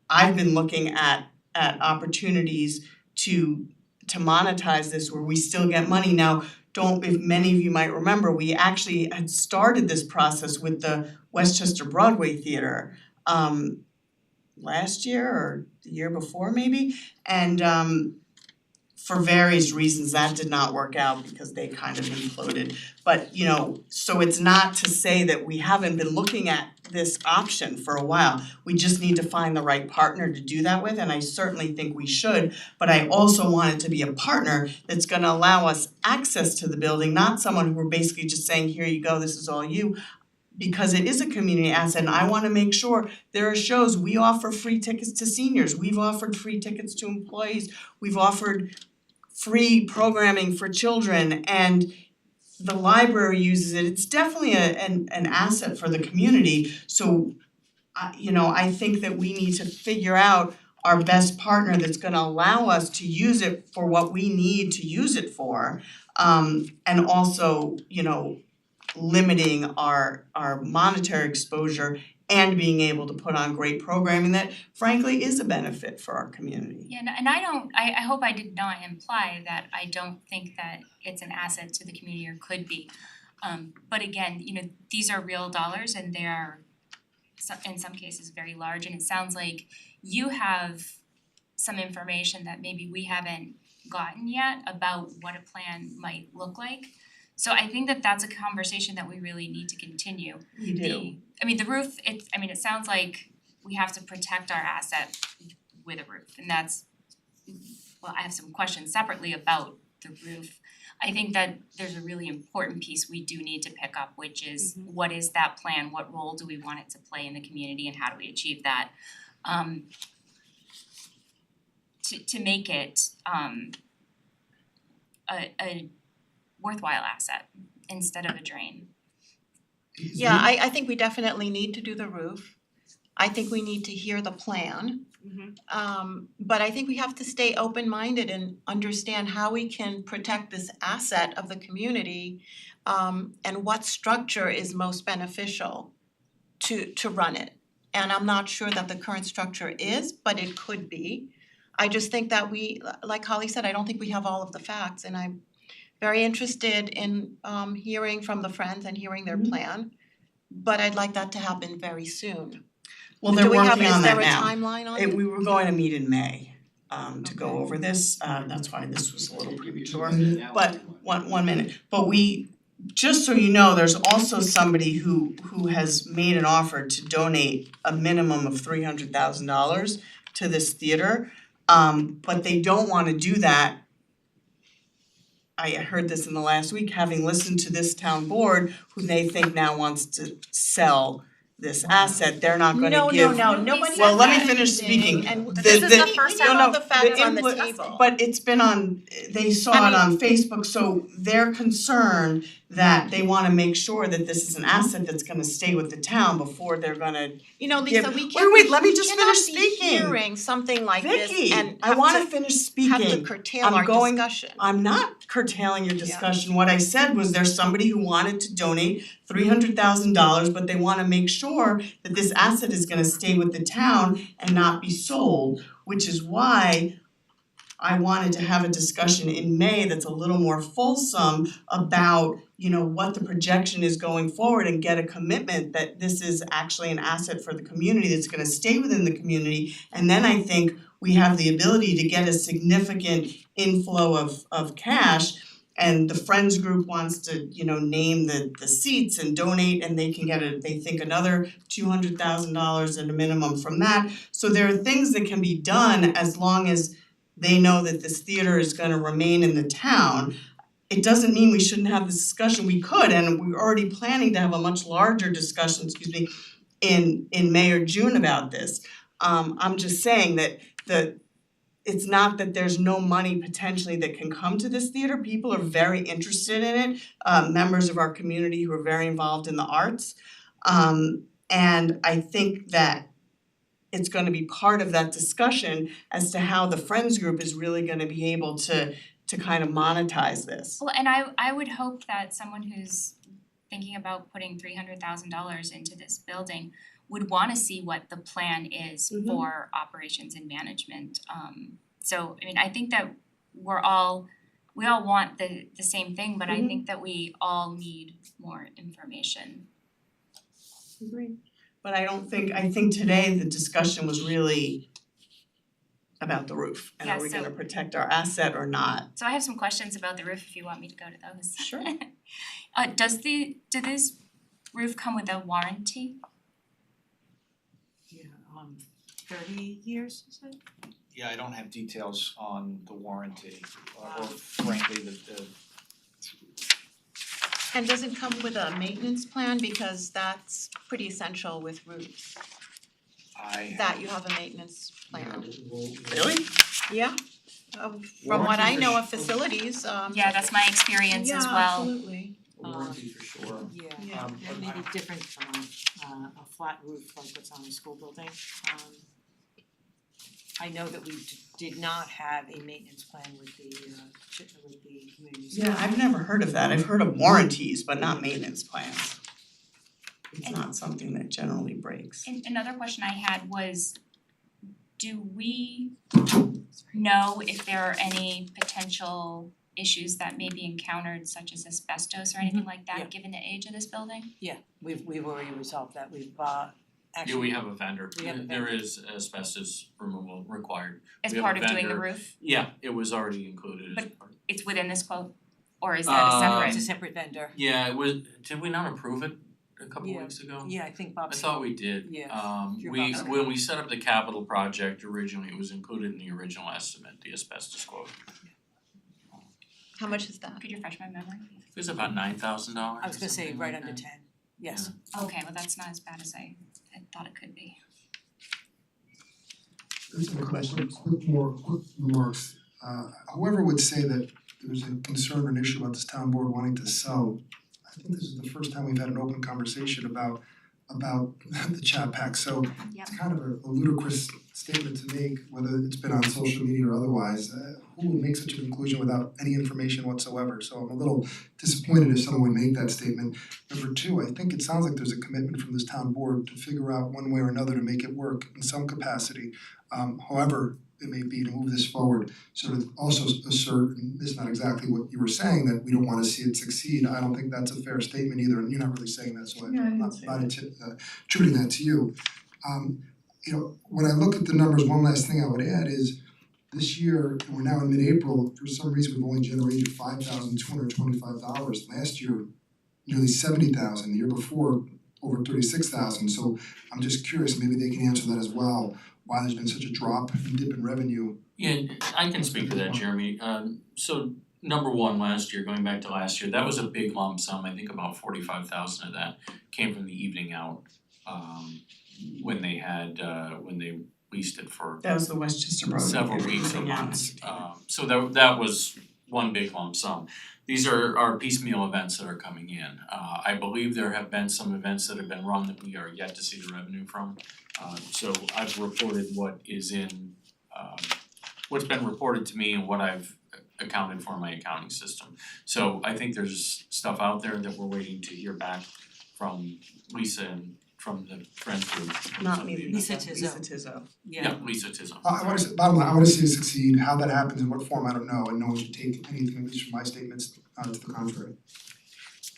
I've been looking at opportunities to monetize this where we still get money. Now, if many of you might remember, we actually had started this process with the Westchester Broadway Theater last year or the year before maybe, and for various reasons that did not work out because they kind of imploded. But so it's not to say that we haven't been looking at this option for a while. We just need to find the right partner to do that with, and I certainly think we should. But I also want it to be a partner that's gonna allow us access to the building, not someone who we're basically just saying, here you go, this is all you. Because it is a community asset, and I wanna make sure there are shows, we offer free tickets to seniors, we've offered free tickets to employees, we've offered free programming for children, and the library uses it. It's definitely an asset for the community. So I think that we need to figure out our best partner that's gonna allow us to use it for what we need to use it for. And also, limiting our monetary exposure and being able to put on great programming that frankly is a benefit for our community. Yeah, and I hope I did not imply that I don't think that it's an asset to the community or could be. But again, these are real dollars and they are in some cases very large, and it sounds like you have some information that maybe we haven't gotten yet about what a plan might look like. So I think that that's a conversation that we really need to continue. We do. The roof, it sounds like we have to protect our asset with a roof, and that's, I have some questions separately about the roof. I think that there's a really important piece we do need to pick up, which is what is that plan? What role do we want it to play in the community, and how do we achieve that? To make it a worthwhile asset instead of a drain. Yeah, I think we definitely need to do the roof. I think we need to hear the plan. But I think we have to stay open-minded and understand how we can protect this asset of the community, and what structure is most beneficial to run it. And I'm not sure that the current structure is, but it could be. I just think that we, like Holly said, I don't think we have all of the facts, and I'm very interested in hearing from the Friends and hearing their plan. But I'd like that to happen very soon. Well, they're working on that Is there a now. timeline on it? We were going to meet in May to go over this, that's why this was a little premature. But one minute, but just so you know, there's also somebody who has made an offer to donate a minimum of $300,000 to this theater. But they don't wanna do that. I heard this in the last week, having listened to this town board, who they think now wants to sell this asset, they're not gonna give. No, nobody said Well, let me that. finish speaking. And This is the first time all the facts on the input- table. But it's been on, they saw it on Facebook, so they're concerned that they wanna make sure that this is an asset that's gonna stay with the town before they're gonna. You know, Lisa, give- we can't, wait, let me just finish we cannot be speaking. hearing something like this Vicky, and I have wanna to finish speaking. have to curtail I'm our going- discussion. I'm not curtailing your discussion, what I said was there's somebody who wanted to donate $300,000, but they wanna make sure that this asset is gonna stay with the town and not be sold, which is why I wanted to have a discussion in May that's a little more fulsome about, what the projection is going forward and get a commitment that this is actually an asset for the community that's gonna stay within the community. And then I think we have the ability to get a significant inflow of cash. And the Friends group wants to, name the seats and donate, and they can get they think another $200,000 at a minimum from that. So there are things that can be done as long as they know that this theater is gonna remain in the town. It doesn't mean we shouldn't have this discussion, we could, and we're already planning to have a much larger discussion, in May or June about this. I'm just saying that it's not that there's no money potentially that can come to this theater, people are very interested in it, members of our community who are very involved in the arts. And I think that it's gonna be part of that discussion as to how the Friends group is really gonna be able to kind of monetize this. Well, and I would hope that someone who's thinking about putting $300,000 into this building would wanna see what the plan is for operations and management. So I mean, I think that we all want the same thing, but I think that we all need more information. Agreed. But I think today the discussion was really about the roof. And are we Yeah, so- gonna protect our asset or not? So I have some questions about the roof if you want me to go to those. Sure. Does this roof come with a warranty? Yeah, 30 years, is it? Yeah, I don't have details on the warranty or frankly the And does it come with a maintenance plan, because that's pretty essential with roofs, that you have a maintenance plan. Really? Yeah, from what I know of facilities, Yeah, that's my experience as yeah, well. absolutely. Warranty for sure. Yeah, Yeah. that may be different from a flat roof like what's on a school building. I know that we did not have a maintenance plan with the community center. Yeah, I've never heard of that. I've heard of warranties, but not maintenance plans. It's not something that generally breaks. And another question I had was, do we know if there are any potential issues that may be encountered, such as asbestos or anything like that, Yeah. given the age of this building? Yeah, we've already resolved that. We've actually. Yeah, we have a vendor. We have a There vendor. is asbestos removal required. As We have part a of doing the vendor. roof? Yeah, it was already included as part. It's within this quote? Or is that a separate? It's a separate vendor. Yeah, it was, did we not approve it a couple Yeah. weeks ago? Yeah, I think Bob. I thought we did. Yeah, through We, Bob's. when we set up the capital project originally, it was included in the original estimate, the asbestos quote. How much is that? Could you refresh my memory? It was about $9,000 I was gonna say or something right like under that. 10, yes. Okay, well, that's not as bad as I thought it could be. Just a question, quick remarks. Whoever would say that there's a concern or an issue about this town board wanting to sell, I think this is the first time we've had an open conversation about the chat pack, so it's kind of a ludicrous statement to make, whether it's been on social media or otherwise. Who would make such a conclusion without any information whatsoever? So I'm a little disappointed if someone would make that statement. Number two, I think it sounds like there's a commitment from this town board to figure out one way or another to make it work in some capacity. However, it may be to move this forward, sort of also assert, and this is not exactly what you were saying, that we don't wanna see it succeed. I don't think that's a fair statement either, and you're not really saying that, so Yeah, I I'm didn't not say not that. attributing that to you. You know, when I look at the numbers, one last thing I would add is this year, and we're now in mid-April, for some reason, we've only generated $5,225. Last year, nearly 70,000. The year before, over 36,000. So I'm just curious, maybe they can answer that as well, why there's been such a drop and dip in revenue. Yeah, I can speak to that, Jeremy. So number one, last year, going back to last year, that was a big lump sum. I think about 45,000 of that came from the evening out, when they had, when they leased it for That was the Westchester Broadway. several Theater, weeks or yeah. months. So that was one big lump sum. These are our piecemeal events that are coming in. I believe there have been some events that have been run that we are yet to see the revenue from. So I've reported what is in, what's been reported to me and what I've accounted for in my accounting system. So I think there's stuff out there that we're waiting to hear back from Lisa and from the Friends group. Not me, Lisa Lisa Tizzo. Tizzo. Yeah, Lisa Tisson. I wanna say, bottom line, I wanna see it succeed, how that happens, in what form, I don't know, and no one should take anything, at least from my statements, to the contrary.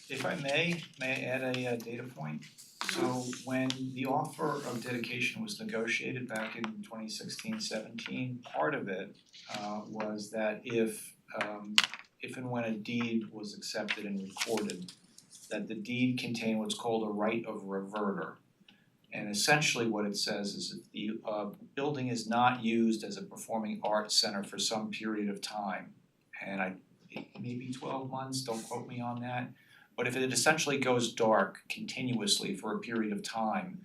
If I may I add a data point? So when the offer of dedication was negotiated back in 2016-17, part of it was that if and when a deed was accepted and recorded, that the deed contained what's called a right of reverter. And essentially what it says is if the building is not used as a performing arts center for some period of time, and maybe 12 months, don't quote me on that, but if it essentially goes dark continuously for a period of time,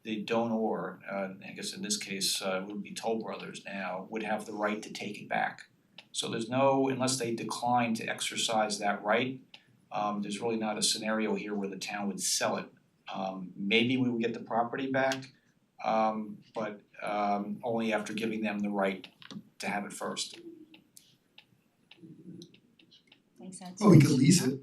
the donor, I guess in this case it would be Toll Brothers now, would have the right to take it back. So there's no, unless they decline to exercise that right, there's really not a scenario here where the town would sell it. Maybe we would get the property back, but only after giving them the right to have it first. Makes sense. Well, we could lease it.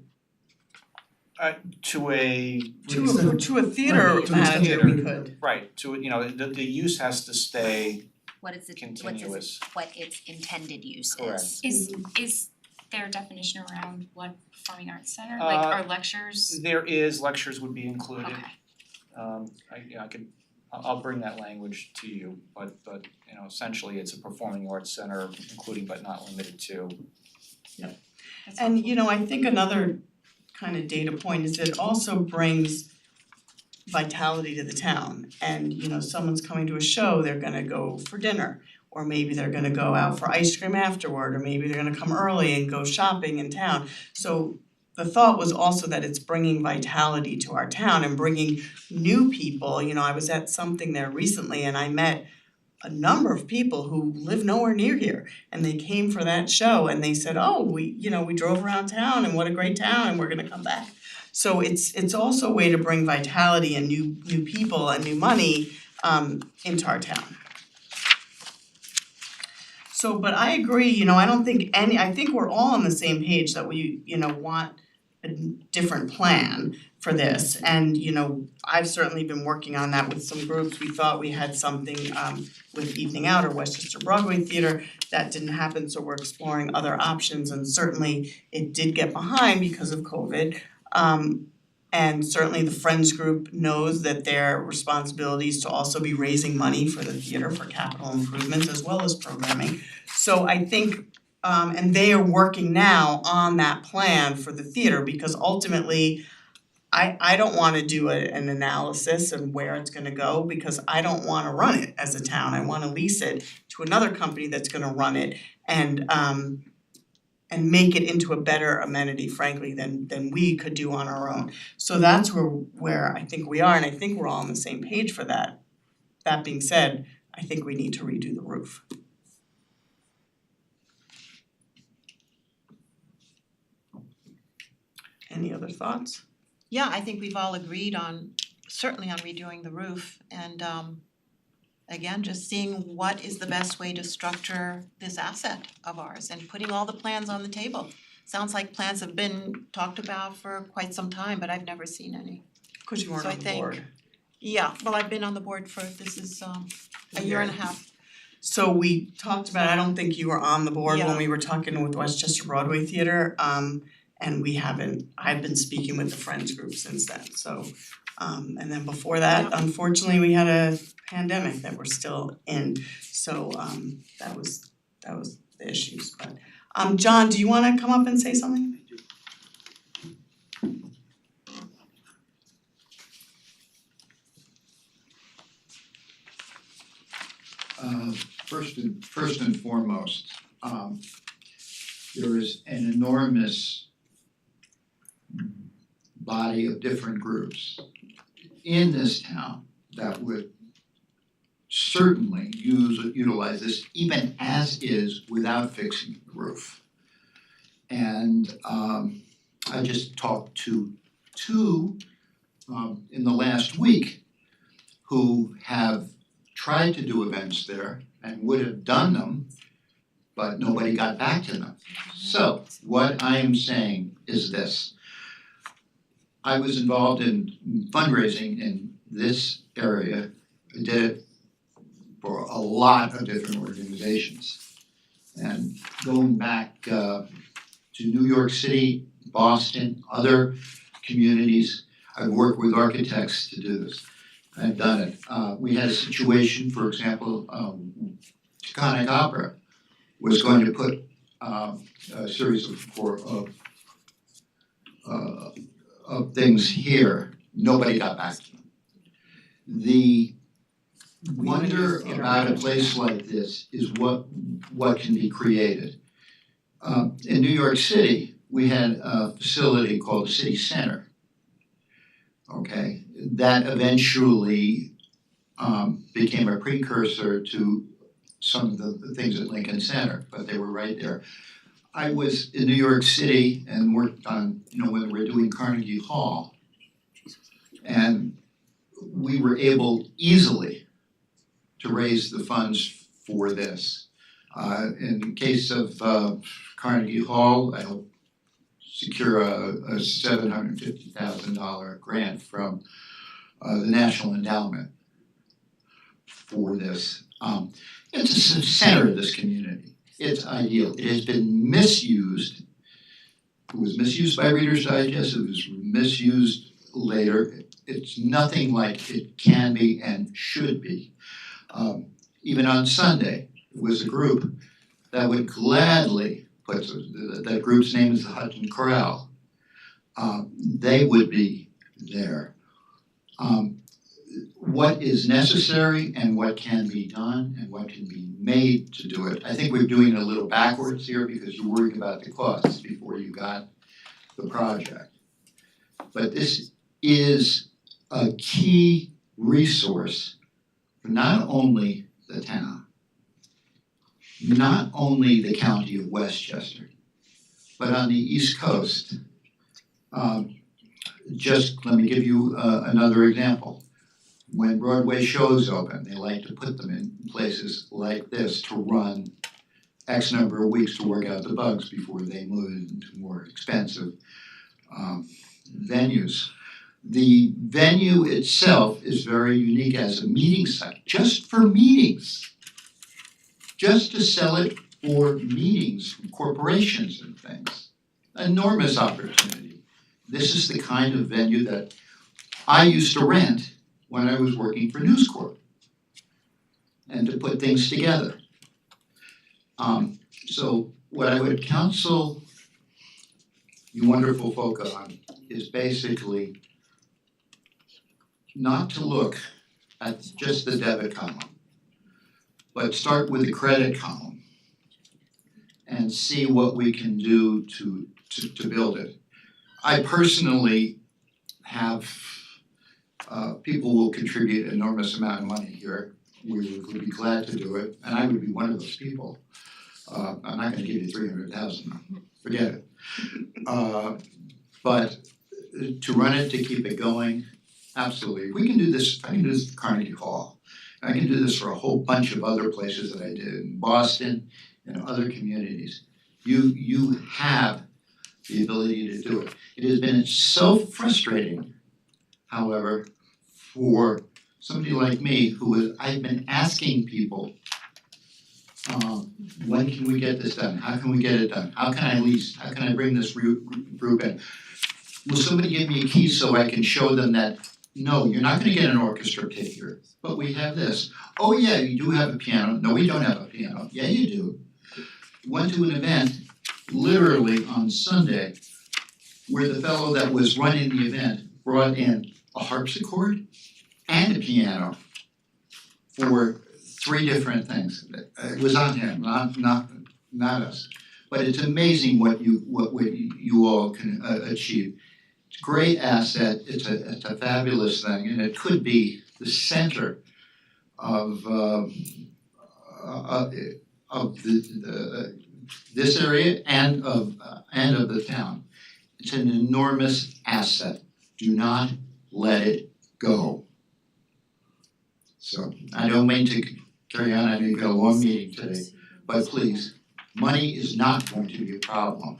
To a To a theater Right, to an manager, extent. we could. right, to the use has to stay What is it, continuous. what its intended use Correct. is. Is there a definition around what performing arts center, like are lectures? There is, lectures would be included. Okay. I'll bring that language to you, but essentially it's a performing arts center, including but not limited to. That's And I think another kind of data point is it also brings vitality to the town. And someone's coming to a show, they're gonna go for dinner, or maybe they're gonna go out for ice cream afterward, or maybe they're gonna come early and go shopping in town. So the thought was also that it's bringing vitality to our town and bringing new people. I was at something there recently and I met a number of people who live nowhere near here, and they came for that show and they said, oh, we drove around town and what a great town and we're gonna come back. So it's also a way to bring vitality and new people and new money into our town. So, but I agree, I don't think I think we're all on the same page that we, want a different plan for this. And, I've certainly been working on that with some groups. We thought we had something with Evening Out or Westchester Broadway Theater. That didn't happen, so we're exploring other options, and certainly it did get behind because of COVID. And certainly the Friends group knows that their responsibility is to also be raising money for the theater for capital improvements as well as programming. So I think, and they are working now on that plan for the theater, because ultimately I don't wanna do an analysis and where it's gonna go, because I don't wanna run it as a town. I wanna lease it to another company that's gonna run it and make it into a better amenity, frankly, than we could do on our own. So that's where I think we are, and I think we're all on the same page for that. That being said, I think we need to redo the roof. Any other thoughts? Yeah, I think we've all agreed certainly on redoing the roof and again, just seeing what is the best way to structure this asset of ours and putting all the plans on the table. Sounds like plans have been talked about for quite some time, but I've never seen any. Cause you weren't So I on the think- board. Yeah, well, I've been on the board for, this is a year and a half. So we talked about, I don't think you were on the board when Yeah. we were talking with Westchester Broadway Theater, and I've been speaking with the Friends group since then, so and then before that, unfortunately, we had a pandemic that we're still in, so that was the issues, but John, do you wanna come up and say something? First and foremost, there is an enormous body of different groups in this town that would certainly utilize this even as is without fixing the roof. And I just talked to two in the last week who have tried to do events there and would have done them, but nobody got back to them. So what I am saying is this. I was involved in fundraising in this area. I did it for a lot of different organizations. And going back to New York City, Boston, other communities, I've worked with architects to do this. I've done it. We had a situation, for example, Taconic Opera was going to put a series of things here. Nobody got back to them. The wonder about a place like this is what can be created. In New York City, we had a facility called the City Center. Okay, that eventually became a precursor to some of the things at Lincoln Center, but they were right there. I was in New York City and worked on, when we were doing Carnegie Hall, and we were able easily to raise the funds for this. In the case of Carnegie Hall, I helped secure a $750,000 grant from the National Endowment for this. It's a center of this community. It's ideal. It has been misused. It was misused by Reader's Digest. It was misused later. It's nothing like it can be and should be. Even on Sunday, it was a group that would gladly put, that group's name is the Hutton Corral. They would be there. What is necessary and what can be done and what can be made to do it. I think we're doing it a little backwards here because you're worried about the costs before you got the project. But this is a key resource for not only the town, not only the county of Westchester, but on the East Coast. Just let me give you another example. When Broadway shows open, they like to put them in places like this to run X number of weeks to work out the bugs before they move into more expensive venues. The venue itself is very unique as a meeting site, just for meetings. Just to sell it for meetings from corporations and things. Enormous opportunity. This is the kind of venue that I used to rent when I was working for News Corp and to put things together. So what I would counsel you wonderful folk on is basically not to look at just the debit column, but start with the credit column and see what we can do to build it. I personally have people will contribute an enormous amount of money here. We would be glad to do it, and I would be one of those people. I'm not gonna give you 300,000, forget it. But to run it, to keep it going, absolutely. We can do this, I can do this for Carnegie Hall. I can do this for a whole bunch of other places that I did in Boston and other communities. You have the ability to do it. It has been so frustrating, however, for somebody like me I've been asking people When can we get this done? How can we get it done? How can I lease? How can I bring this group in? Will somebody give me a key so I can show them that, no, you're not gonna get an orchestra pit here, but we have this. Oh yeah, you do have a piano. No, we don't have a piano. Yeah, you do. Went to an event literally on Sunday where the fellow that was running the event brought in a harpsichord and a piano for 3 different things. It was on him, not us. But it's amazing what you all can achieve. It's a great asset, it's a fabulous thing, and it could be the center of this area and of the town. It's an enormous asset. Do not let it go. So I don't mean to carry on, I know you've got a long meeting today, but please, money is not going to be a problem.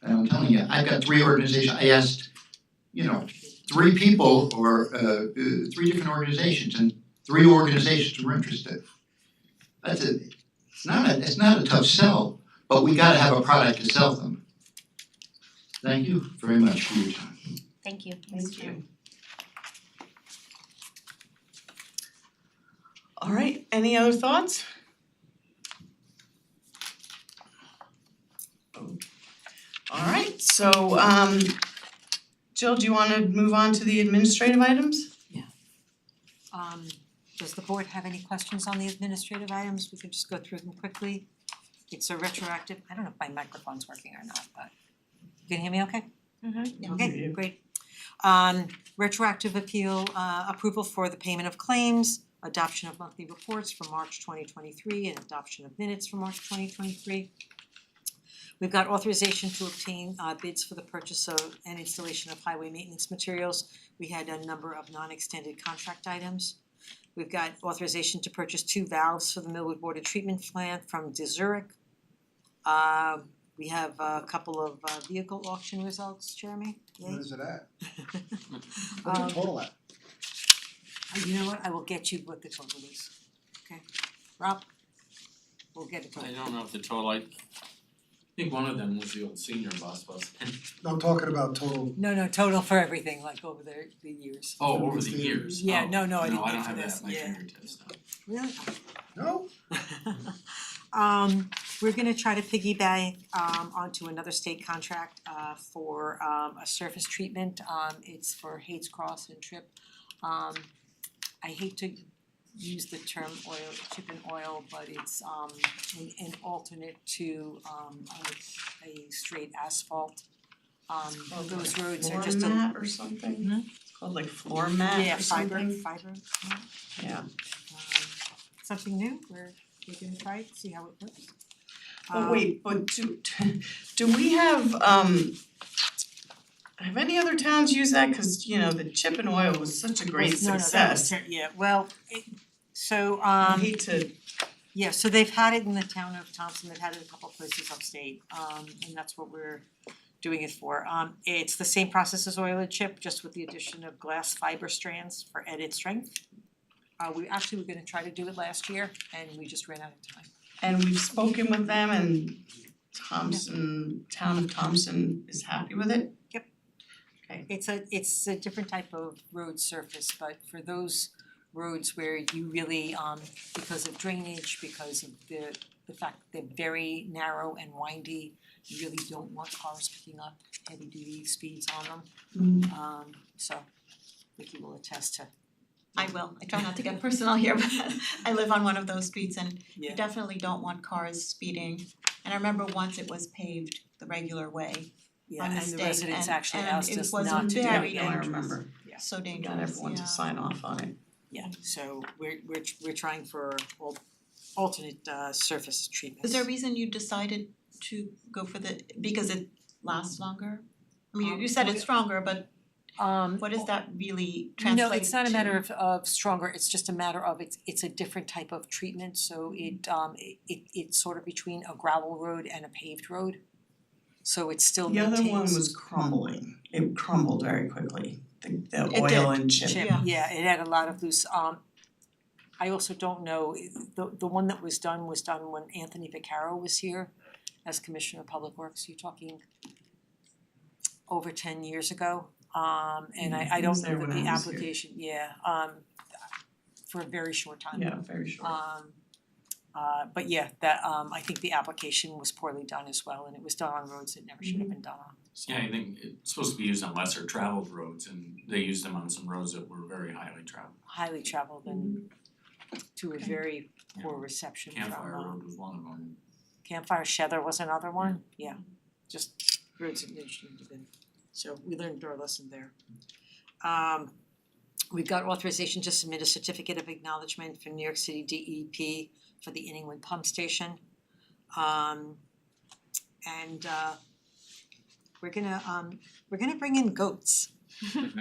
And I'm telling you, I've got 3 organizations, I asked, 3 people or 3 different organizations, and 3 organizations were interested. It's not a tough sell, but we gotta have a product to sell them. Thank you very much for your time. Thank you. Thank you. All right, any other thoughts? All right, so Jill, do you wanna move on to the administrative items? Does the board have any questions on the administrative items? We can just go through them quickly. It's a retroactive, I don't know if my microphone's working or not, but you can hear me okay? Yeah. Okay, great. Retroactive appeal, approval for the payment of claims, adoption of monthly reports for March 2023 and adoption of minutes for March 2023. We've got authorization to obtain bids for the purchase of and installation of highway maintenance materials. We had a number of non-extended contract items. We've got authorization to purchase 2 valves for the Millwood Water Treatment Plant from Zurich. We have a couple of vehicle auction results, Jeremy. Yay. Where is it at? What's the total at? You know what, I will get you what the total is, okay? Rob? We'll get it total. I don't know if the total, I think one of them was the old senior bus. No, I'm talking about total. No, total for everything, like over the years. Oh, over the years. Yeah, Oh, no, I No, didn't I mean don't for have that this, at my yeah. fingertips, no. Really? No? We're gonna try to piggyback onto another state contract for a surface treatment. It's for Hayes Cross and Trip. I hate to use the term oil, chip and oil, but it's an alternate to a straight asphalt. Those roads are just Floor mat or something? It's called like floor mat yeah, or something? fiber. Yeah. Something new, we're gonna try it, see how it works. But wait, but do we have any other towns use that? Cause the chip and oil was such a great success. So I hate to, yeah, so they've had it in the town of Thompson, they've had it a couple places upstate, and that's what we're doing it for. It's the same process as oil and chip, just with the addition of glass fiber strands for added strength. We were gonna try to do it last year and we just ran out of time. and we've spoken with them and town of Thompson is happy with it? Yep. Okay. It's a different type of road surface, but for those roads where you really, because of drainage, because of the fact that they're very narrow and windy, you really don't want cars picking up heavy duty speeds on them. So Vicky will attest to. I will, I try not to get personal here, but I live on one of those streets and you Yeah. definitely don't want cars speeding. And I remember once it was paved the regular way Yeah, by and mistake the residents actually asked us and not to do it was very it. I dangerous, remember. so We dangerous, got everyone to sign off on it. Yeah, so we're trying for alternate surface treatments. Is there a reason you decided to go for because it lasts longer? I mean, you said it's stronger, but what does that really translate to? No, it's not a matter of stronger, it's just a matter of it's a different type of treatment, so it's sort of between a gravel road and a paved road. So it still The maintains. other one was crumbling, it crumbled very quickly, the It oil did. and chip. Chip, Yeah. yeah, it had a lot of loose I also don't know, the one that was done when Anthony Vaccaro was here as Commissioner of Public Works. You're talking over 10 years ago. And I don't know that the application, for a very short time. Yeah, very short. But yeah, that I think the application was poorly done as well, and it was done on roads that never should have been done on. Yeah, I think it's supposed to be used on lesser traveled roads and they used them on some roads that were very highly traveled. Highly traveled and to a very poor reception from Campfire Road was one of them. Campfire Shether was another one, yeah, just roads that shouldn't have been. So we learned our lesson there. We've got authorization to submit a certificate of acknowledgement from New York City DEP for the Inningwood Pump Station. We're gonna bring in goats.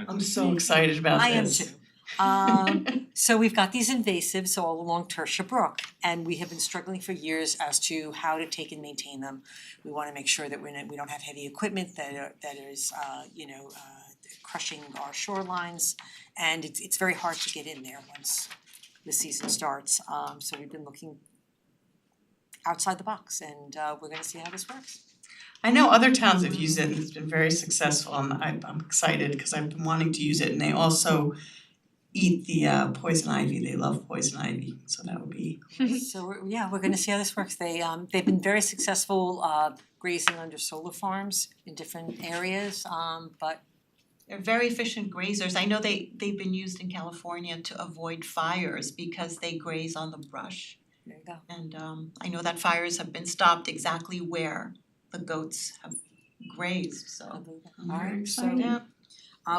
I'm so excited about I am this. too. So we've got these invasives all along Tertia Brook, and we have been struggling for years as to how to take and maintain them. We wanna make sure that we don't have heavy equipment that is crushing our shorelines, and it's very hard to get in there once the season starts. So we've been looking outside the box, and we're gonna see how this works. I know other towns have used it and it's been very successful and I'm excited because I've been wanting to use it, and they also eat the poison ivy. They love poison ivy, so that would be. So we're gonna see how this works. They've been very successful grazing under solar farms in different areas, but They're very efficient grazers. I know they've been used in California to avoid fires because they graze on the brush. there you go. And I know that fires have been stopped exactly where the goats have grazed, so. Alright, so Yeah.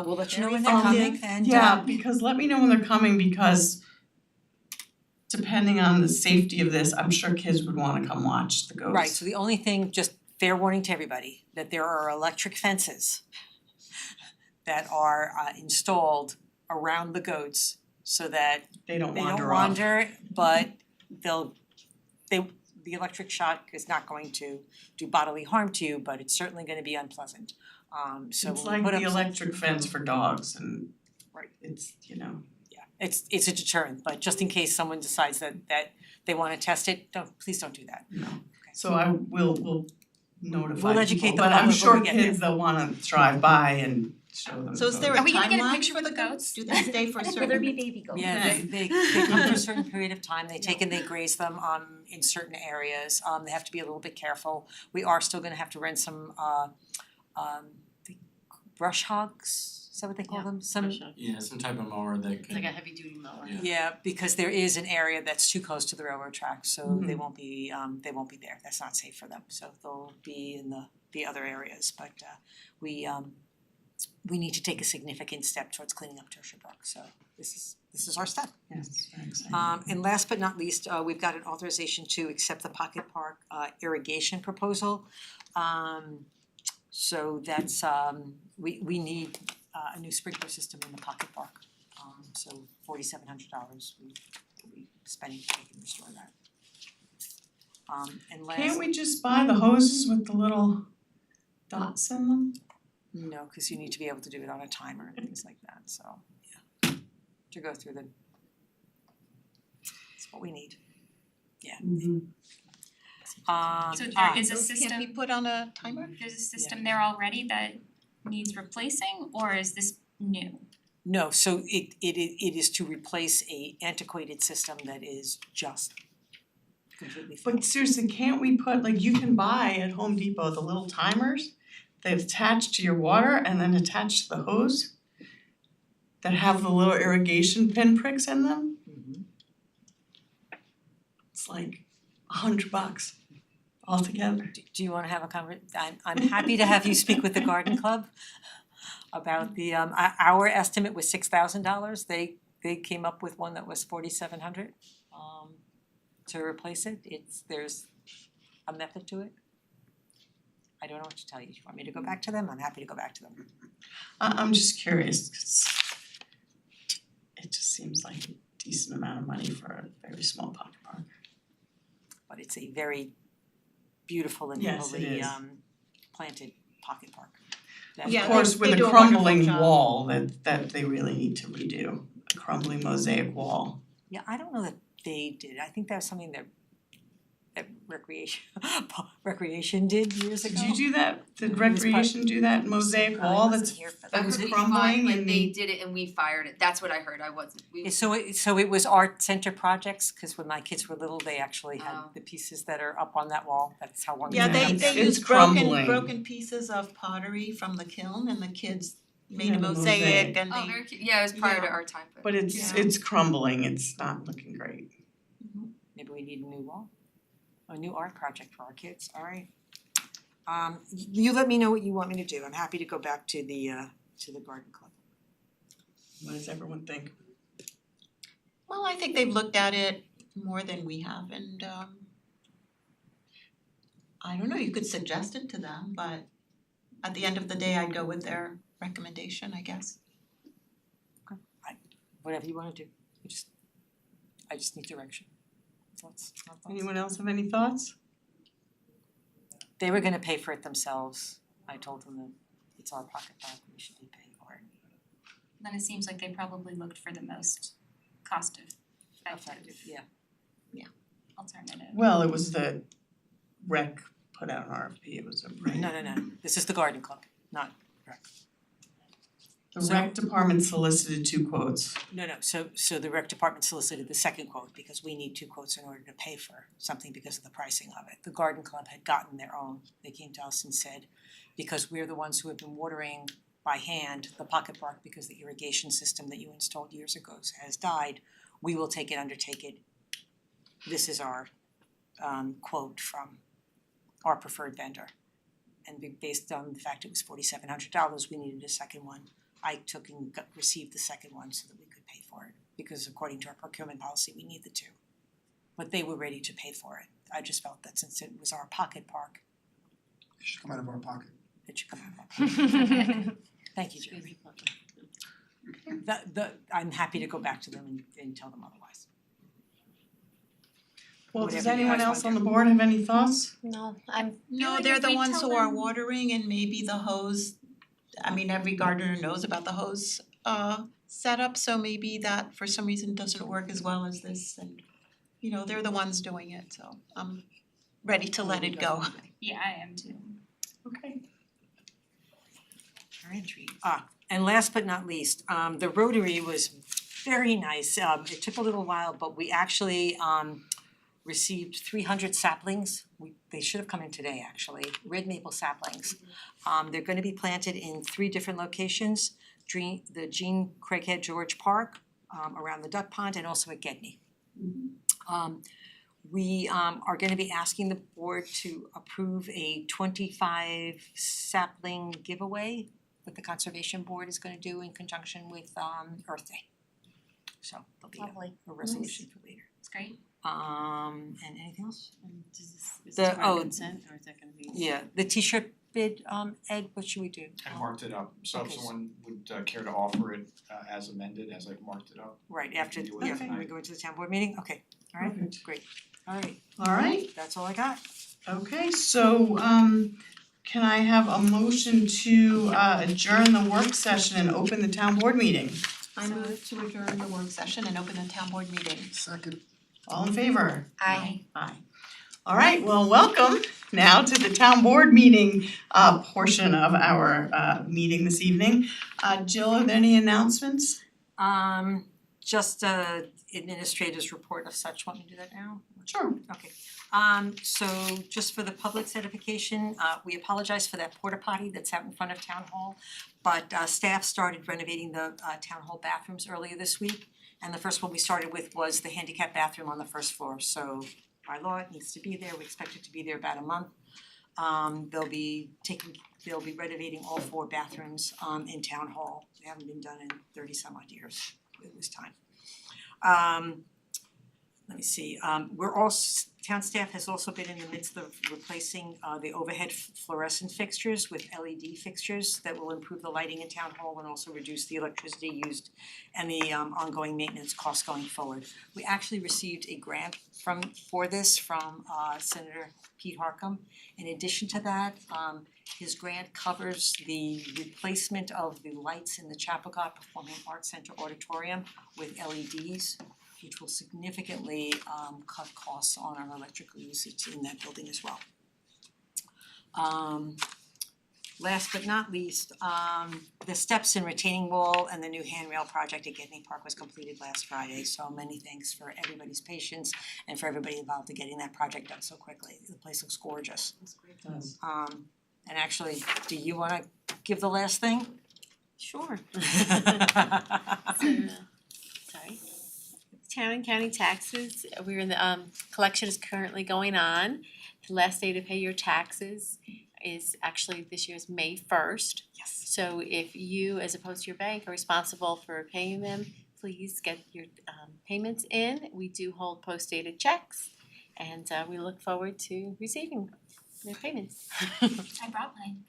we'll let you know Very when they're coming and Yeah, because let me know when they're coming, because depending on the safety of this, I'm sure kids would wanna come watch the goats. right, so the only thing, just fair warning to everybody, that there are electric fences that are installed around the goats so that They don't they wander don't off. wander, but the electric shock is not going to do bodily harm to you, but it's certainly gonna be unpleasant. So It's when we like put the up electric fence for dogs and Right. it's, you know. yeah, it's a deterrent, but just in case someone decides that they wanna test it, please don't do that. No. So I will notify We'll educate people, the but I'm public when sure we get there. kids they'll wanna drive by and show them. So is there a Are we gonna get a timeline picture for of the the goats? Do they stay for a certain? Will there be baby goats? Yeah, they come for a certain period of time, they take and they graze them in certain areas, they have to be a little bit careful. We are still gonna have to rent some the brush hogs, is that what they call them? Some Yeah, some type of mower that can. heavy duty mower. Yeah. Yeah, because there is an area that's too close to the railroad tracks, so Mhm. they won't be there, that's not safe for them, so they'll be in the other areas, but we need to take a significant step towards cleaning up Tertia Brook, so this is our step. Yes, very exciting. And last but not least, we've got an authorization to accept the Pocket Park irrigation proposal. So that's we need a new sprinkler system in the Pocket Park. So $4,700 we'll be spending to restore that. And last, Can't we just buy the hoses with the little dots in them? no, cause you need to be able to do it on a timer and things like that, so yeah. To go through that's what we need. Yeah. So there is a Those system, can't be put on a timer? there's a system there already that needs replacing, or is this new? No, so it is to replace a antiquated system that is just completely failed. But seriously, can't we put, like, you can buy at Home Depot the little timers that attach to your water and then attach to the hose that have the little irrigation pinpricks in them? Mhm. It's like $100 altogether. Do you wanna have a I'm happy to have you speak with the garden club about the our estimate was $6,000, they came up with one that was $4,700 to replace it. There's a method to it. I don't know what to tell you. Do you want me to go back to them? I'm happy to go back to them. I'm just curious, 'cause it just seems like a decent amount of money for a very small pocket park. But it's a very beautiful and Yes, it heavily is. planted pocket park. Yeah, Of course, they with do a a wonderful crumbling job. wall that they really need to redo, a crumbling mosaic wall. Yeah, I don't know that they did. I think that was something that recreation did years ago. Did you do that? Did It was part- recreation do that mosaic wall that's I that's heard crumbling like and they did it and we fired it, that's what I heard, I wasn't, we. Yeah, so it was art center projects, cause when my kids were little, they actually had Oh. the pieces that are up on that wall, that's how one. Yeah, they It's used crumbling. broken pieces of pottery from the kiln and the kids made Yeah, a the mosaic mosaic. and Oh, they, very cute, yeah, it was prior to Yeah. our time, But Yeah. it's crumbling, it's not looking great. Maybe we need a new wall, a new art project for our kids, alright. You let me know what you want me to do, I'm happy to go back to the garden club. What does everyone think? well, I think they've looked at it more than we have and I don't know, you could suggest it to them, but at the end of the day, I'd go with their recommendation, I guess. Whatever you wanna do, I just need direction. Thoughts? Anyone else have any thoughts? They were gonna pay for it themselves, I told them that it's our pocket dog, we should be paying for it. Then it seems like they probably looked for the most cost effective Yeah. alternative. Well, it was the rec put out an RFP, it was a No, this is the garden club, not rec. The rec department solicited 2 quotes. No, so the rec department solicited the second quote because we need 2 quotes in order to pay for something because of the pricing of it. The garden club had gotten their own, they came to us and said, because we're the ones who have been watering by hand the pocket park because the irrigation system that you installed years ago has died, we will undertake it. This is our quote from our preferred vendor. And based on the fact it was $4,700, we needed a second one. I took and received the second one so that we could pay for it, because according to our procurement policy, we need the 2. But they were ready to pay for it. I just felt that since it was our pocket park, It should come out of our pocket. it should come out of our pocket. Thank you, Jerry. I'm happy to go back to them and tell them otherwise. Well, does Whatever you anyone guys else want on the board have any thoughts? No, I'm No, feeling they're if the we ones tell who are them- watering and maybe the hose, I mean, every gardener knows about the hose setup, so maybe that for some reason doesn't work as well as this and they're the ones doing it, so I'm ready to let it go. Yeah, I am too. Okay. And last but not least, the Rotary was very nice. It took a little while, but we actually received 300 saplings. They should have come in today, actually, red maple saplings. They're gonna be planted in 3 different locations, the Jean Craighead George Park, around the duck pond, and also at Gedney. We are gonna be asking the board to approve a 25 sapling giveaway that the Conservation Board is gonna do in conjunction with Earth Day. So there'll be Lovely. a resolution for later. It's great. And anything else? Is The- this part oh, of consent or is that gonna be? Yeah, the t-shirt bid, Ed, what should we do? I marked it up, so if Okay. someone would care to offer it as amended, as I've marked it up. Right, after, Do it yeah, tonight. when we go into the town board meeting, okay, alright, Perfect. great, alright, Alright, that's all I got. okay, so can I have a motion to adjourn the work session and open the town board meeting? I move to adjourn the work session and open the town board meeting. Second. All in favor? Aye. Aye. Alright, well, welcome now to the town board meeting portion of our meeting this evening. Jill, are there any announcements? Just administrator's report of such, want me to do that now? Sure. Okay, so just for the public's edification, we apologize for that porta potty that's out in front of town hall. But staff started renovating the town hall bathrooms earlier this week. And the first one we started with was the handicap bathroom on the first floor, so by law it needs to be there, we expect it to be there about a month. They'll be renovating all 4 bathrooms in town hall, they haven't been done in 30 some odd years, it was time. Let me see, town staff has also been in the midst of replacing the overhead fluorescent fixtures with LED fixtures that will improve the lighting in town hall and also reduce the electricity used and the ongoing maintenance costs going forward. We actually received a grant for this from Senator Pete Harcum. In addition to that, his grant covers the replacement of the lights in the Chapacua Performing Arts Center auditorium with LEDs. which will significantly cut costs on our electrical usage in that building as well. Last but not least, the steps and retaining wall and the new handrail project at Getney Park was completed last Friday, so many thanks for everybody's patience and for everybody involved in getting that project done so quickly. The place looks gorgeous. And actually, do you wanna give the last thing? Sure. Sorry. Town and county taxes, we're in the collection is currently going on. The last day to pay your taxes is actually this year's May 1st. Yes. So if you, as opposed to your bank, are responsible for paying them, please get your payments in. We do hold post-dated checks and we look forward to receiving their payments. I brought mine.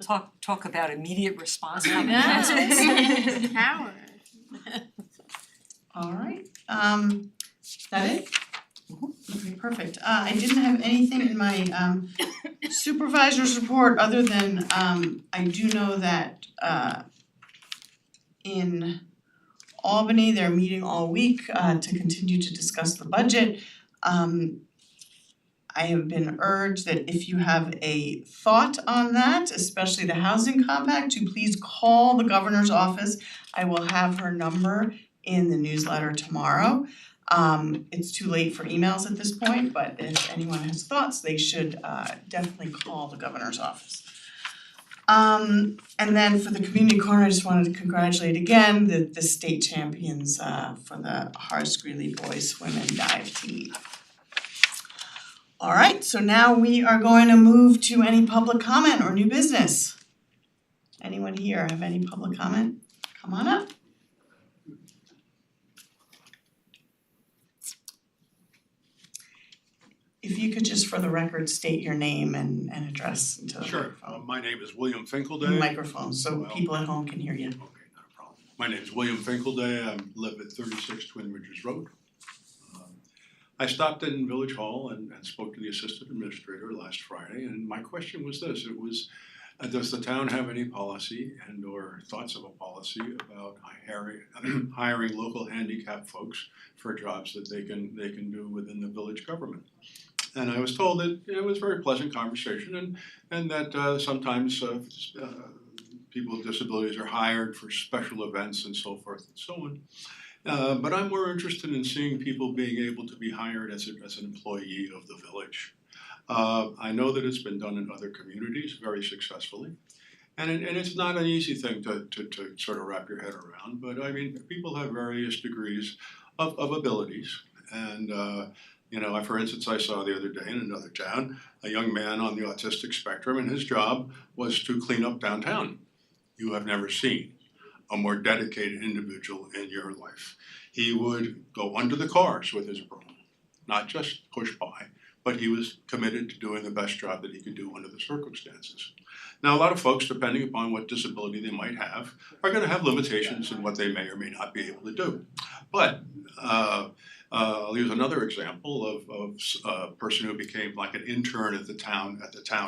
Oh, talk about immediate response. Power. Alright, that it? Okay, perfect. I didn't have anything in my supervisor's report other than I do know that in Albany, they're meeting all week to continue to discuss the budget. I have been urged that if you have a thought on that, especially the housing compact, to please call the governor's office. I will have her number in the newsletter tomorrow. It's too late for emails at this point, but if anyone has thoughts, they should definitely call the governor's office. And then for the community corner, I just wanted to congratulate again the state champions for the Horace Greeley boys swim and dive team. Alright, so now we are going to move to any public comment or new business. Anyone here have any public comment? Come on up. If you could just for the record state your name and address into the Sure, microphone. my name is William The Finkelday. microphone, so Well, people at home can hear you. Okay, not a problem. My name is William Finkelday, I live at 36 Twin Ridges Road. I stopped in Village Hall and spoke to the assistant administrator last Friday, and my question was this, it was, does the town have any policy and or thoughts of a policy about hiring local handicapped folks for jobs that they can do within the village government? And I was told that it was a very pleasant conversation and that sometimes people with disabilities are hired for special events and so forth and so on. But I'm more interested in seeing people being able to be hired as an employee of the village. I know that it's been done in other communities very successfully. And it's not an easy thing to sort of wrap your head around, but I mean, people have various degrees of abilities. And you know, for instance, I saw the other day in another town, a young man on the autistic spectrum, and his job was to clean up downtown. You have never seen a more dedicated individual in your life. He would go under the cars with his broom, not just push by, but he was committed to doing the best job that he could do under the circumstances. Now, a lot of folks, depending upon what disability they might have, are gonna have limitations in what they may or may not be able to do. But I'll use another example of a person who became like an intern at the town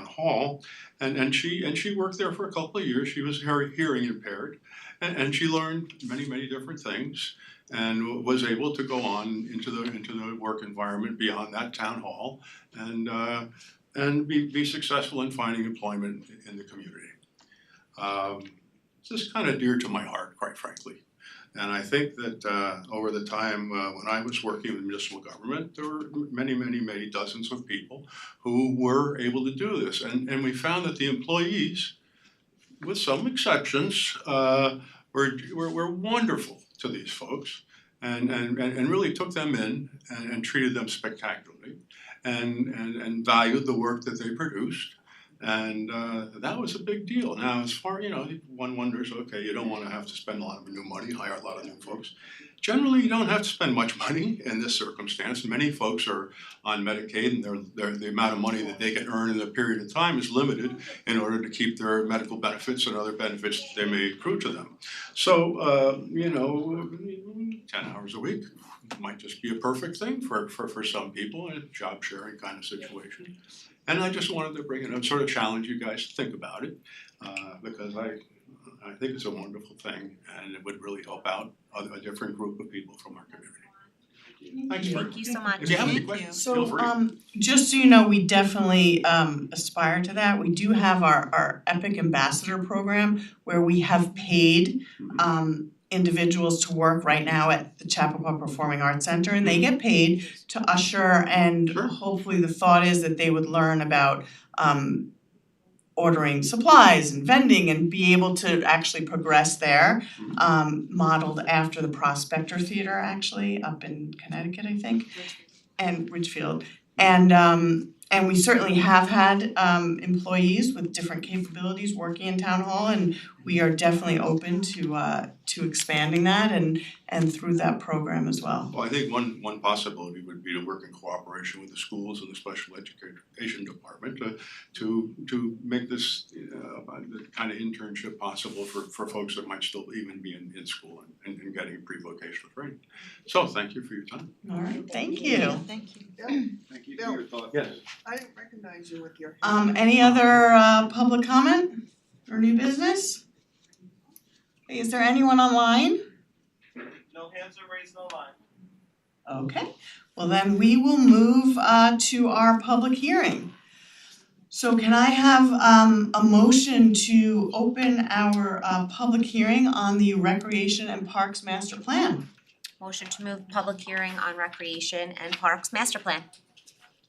hall, and she worked there for a couple of years. She was hearing impaired, and she learned many different things, and was able to go on into the work environment beyond that town hall, and be successful in finding employment in the community. This is kind of dear to my heart, quite frankly. And I think that over the time when I was working with municipal government, there were many dozens of people who were able to do this. And we found that the employees, with some exceptions, were wonderful to these folks and really took them in and treated them spectacularly and valued the work that they produced. And that was a big deal. Now, as far, you know, one wonders, okay, you don't want to have to spend a lot of new money, hire a lot of new folks. Generally, you don't have to spend much money in this circumstance. Many folks are on Medicaid, and the amount of money that they can earn in a period of time is limited in order to keep their medical benefits and other benefits that they may accrue to them. So, you know, 10 hours a week might just be a perfect thing for some people in a job sharing kind of situation. And I just wanted to bring it up, sort of challenge you guys to think about it, because I think it's a wonderful thing and it would really help out a different group of people from our community. Thanks for Thank you so much. If you have any Thank questions, So feel free. just so you know, we definitely aspire to that. We do have our Epic Ambassador program where we have paid individuals to work right now at the Chappaqua Performing Arts Center, and they get paid to usher, and Sure. hopefully the thought is that they would learn about ordering supplies and vending and be able to actually progress there, modeled after the Prospector Theater actually up in Connecticut, I think, and Ridgefield. And we certainly have had employees with different capabilities working in town hall, and we are definitely open to expanding that and through that program as well. Well, I think one possibility would be to work in cooperation with the schools and the special education department to make this the kind of internship possible for folks that might still even be in school and getting pre-vocational training. So thank you for your time. All right, thank you. Thank you. Thank you for your thoughts. Yes. I didn't recognize you with your. Any other public comment or new business? Is there anyone online? No hands are raised online. Okay, well then we will move to our public hearing. So can I have a motion to open our public hearing on the Recreation and Parks Master Plan? Motion to move public hearing on Recreation and Parks Master Plan.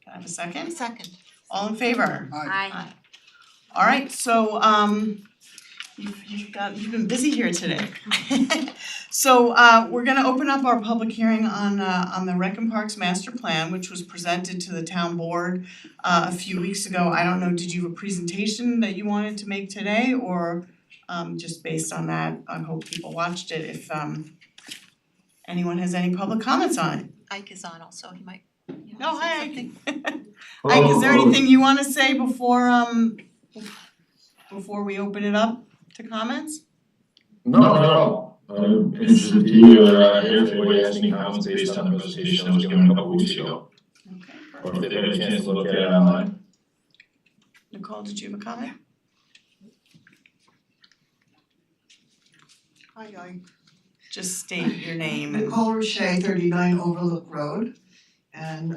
Can I have a second? Second. All in favor? Aye. All right, so you've been busy here today. So we're gonna open up our public hearing on the Rec and Parks Master Plan, which was presented to the town board a few weeks ago. I don't know, did you have a presentation that you wanted to make today, or just based on that, I hope people watched it. If anyone has any public comments on it. Ike is on also, he might, No, say hi, something. Ike, is there anything you wanna say before we open it up to comments? No, not at all. I'm interested to hear if anybody has any comments based on the presentation that was given a couple weeks ago. Okay, Or if they've had a chance to look at it online. Nicole, did you have a comment? Hi. Just state your name and Nicole Roche, 39 Overlook Road. And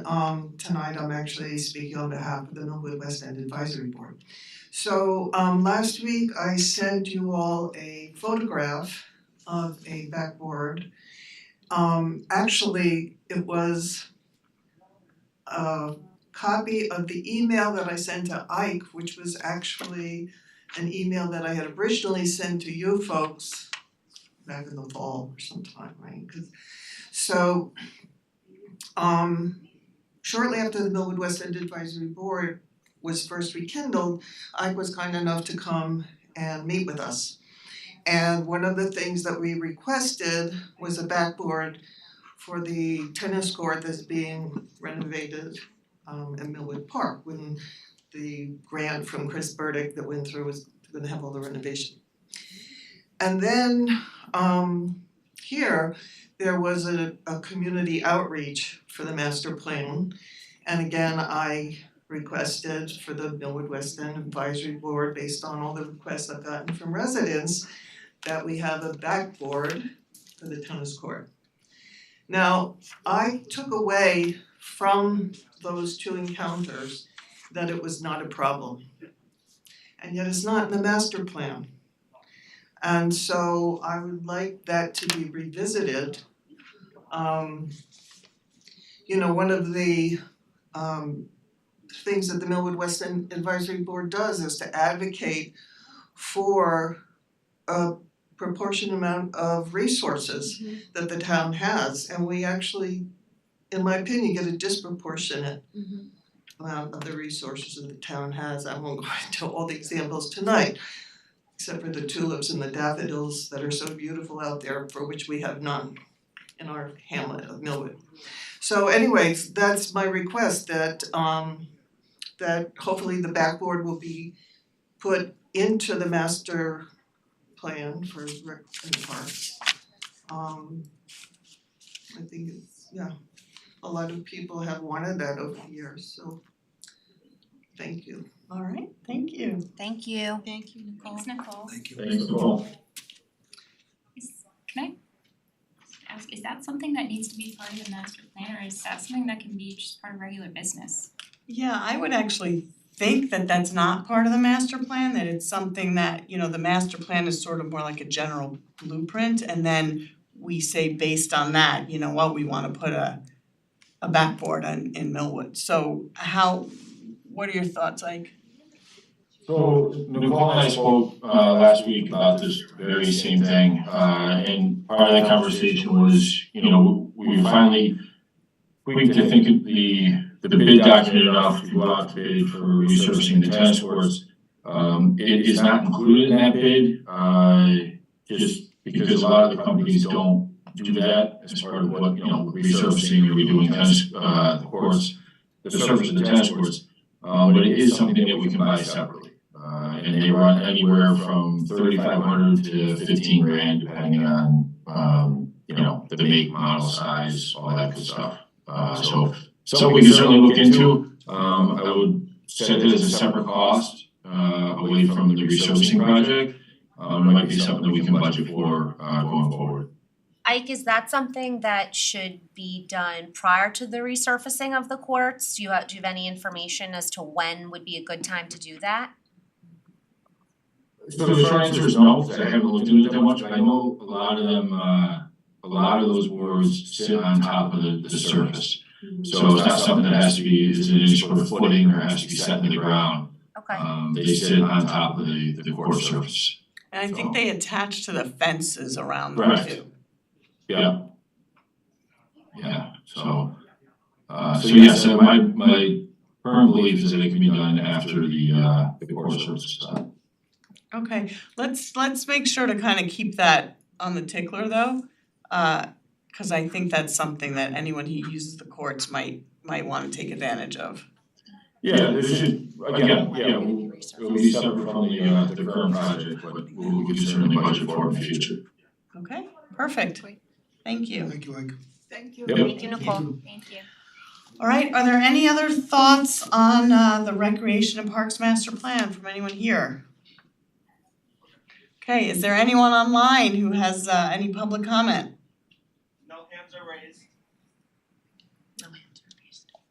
tonight I'm actually speaking on behalf of the Millwood West End Advisory Board. So last week I sent you all a photograph of a backboard. Actually, it was a copy of the email that I sent to Ike, which was actually an email that I had originally sent to you folks back in the fall or sometime, right? So shortly after the Millwood West End Advisory Board was first rekindled, Ike was kind enough to come and meet with us. And one of the things that we requested was a backboard for the tennis court that's being renovated in Millwood Park, when the grant from Chris Burdick that went through was gonna have all the renovation. And then here, there was a community outreach for the master plan. And again, I requested for the Millwood West End Advisory Board, based on all the requests I've gotten from residents, that we have a backboard for the tennis court. Now, I took away from those two encounters that it was not a problem. And yet it's not in the master plan. And so I would like that to be revisited. One of the things that the Millwood West End Advisory Board does is to advocate for a proportionate amount of resources that the town has, and we actually, in my opinion, get a disproportionate amount of the resources that the town has. I won't go into all the examples tonight, except for the tulips and the daffodils that are so beautiful out there, for which we have none in our hamlet of Millwood. So anyways, that's my request, that that hopefully the backboard will be put into the master plan for rec and parks. I think it's, a lot of people have wanted that over the years, so thank you. all right, thank you. Thank you. Thank you, Nicole. Thanks, Nicole. Thank you. Thanks, Nicole. Can I ask, is that something that needs to be part of the master plan, or is that something that can be just part of regular business? Yeah, I would actually think that that's not part of the master plan, that it's something that, you know, the master plan is sort of more like a general blueprint, and then we say based on that, you know what, we wanna put a backboard in Millwood. So what are your thoughts, Ike? So Nicole and I spoke last week about this very same thing, and part of that conversation was, you know, we finally tweaked to think the bid document enough to go out to bid for resurfacing the tennis courts. It is not included in that bid, just because a lot of the companies don't do that as part of what, you know, resurfacing or redoing tennis courts, the surface of the tennis courts. But it is something that we can buy separately. And they run anywhere from $3,500 to $15,000 depending on, you know, the make, model, size, all that good stuff. So something we can certainly look into. I would set it as a separate cost, away from the resurfacing project. It might be something that we can budget for, going forward. Ike, is that something that should be done prior to the resurfacing of the courts? Do you have any information as to when would be a good time to do that? So the short answer is no, because I haven't looked into it that much, but I know a lot of them, a lot of those boards sit on top of the surface. So it's not something that has to be, isn't any sort of footing or has to be set in the ground. Okay. They sit on top of the court surface. And I think they attach to the fences around them Correct. too. Yeah. Yeah, so yes, my firm belief is that it can be done after the court surface is done. Okay, let's make sure to kind of keep that on the tickler though, cause I think that's something that anyone who uses the courts might wanna take advantage of. Yeah, there should, again, yeah, it will be separate from the current project, but we could certainly budget for it in the future. Okay, perfect. Thank you. Thank you, Ike. Thank you. Yep. Thank you, Nicole. Thank you. All right, are there any other thoughts on the Recreation and Parks Master Plan from anyone here? Okay, is there anyone online who has any public comment? No hands are raised.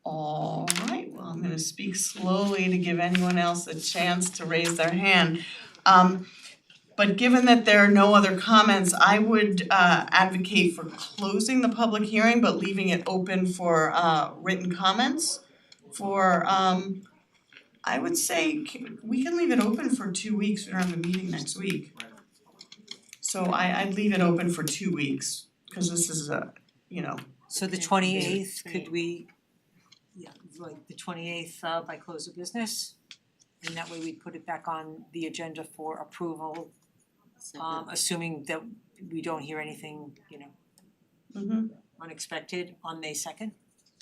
All right, well, I'm gonna speak slowly to give anyone else a chance to raise their hand. But given that there are no other comments, I would advocate for closing the public hearing, but leaving it open for written comments. For I would say we can leave it open for 2 weeks, we don't have a meeting next week. So I'd leave it open for 2 weeks, cause this is So the 28th, could we, like the 28th by close of business? And that way we put it back on the agenda for approval, assuming that we don't hear anything, unexpected on May 2nd.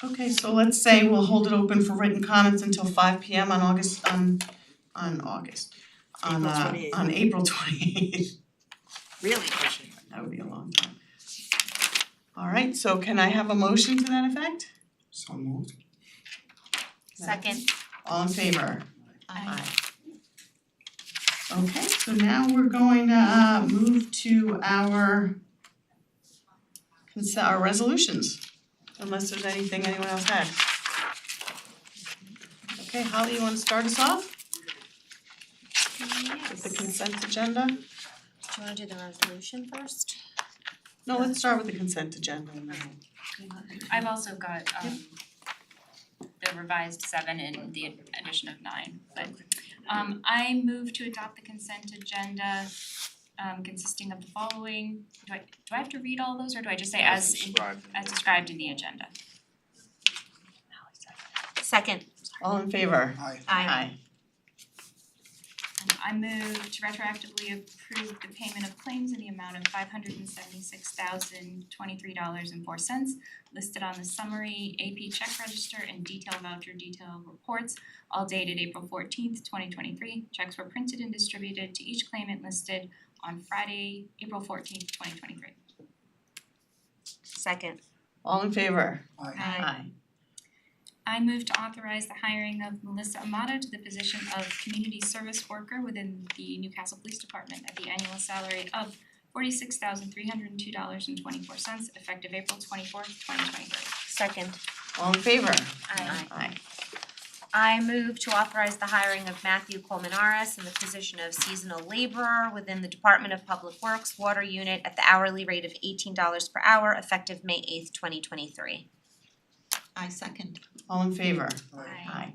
Okay, so let's say we'll hold it open for written comments until 5 p.m. on April 28th. Really pushing it. That would be a long time. All right, so can I have a motion to that effect? So moved. Second. All in favor? Aye. Okay, so now we're going to move to our resolutions, unless there's anything anyone else had. Okay, Holly, you wanna start us off with the consent agenda? Do you wanna do the resolution first? No, let's start with the consent agenda and then I've also got the revised 7 and the addition of 9, but I move to adopt the consent agenda consisting of the following. Do I have to read all those, or do I just say as described in the agenda? Second. all in favor? Aye. I move to retroactively approve the payment of claims in the amount of $576,023.04 listed on the summary AP check register and detail voucher detail reports, all dated April 14th, 2023. Checks were printed and distributed to each claimant listed on Friday, April 14th, 2023. Second. All in favor? Aye. Aye. I move to authorize the hiring of Melissa Amato to the position of community service worker within the Newcastle Police Department at the annual salary of $46,302.24 effective April 24th, 2023. Second. All in favor? Aye. Aye. I move to authorize the hiring of Matthew Colmenares in the position of seasonal laborer within the Department of Public Works Water Unit at the hourly rate of $18 per hour effective May 8th, 2023. I second. All in favor? Aye.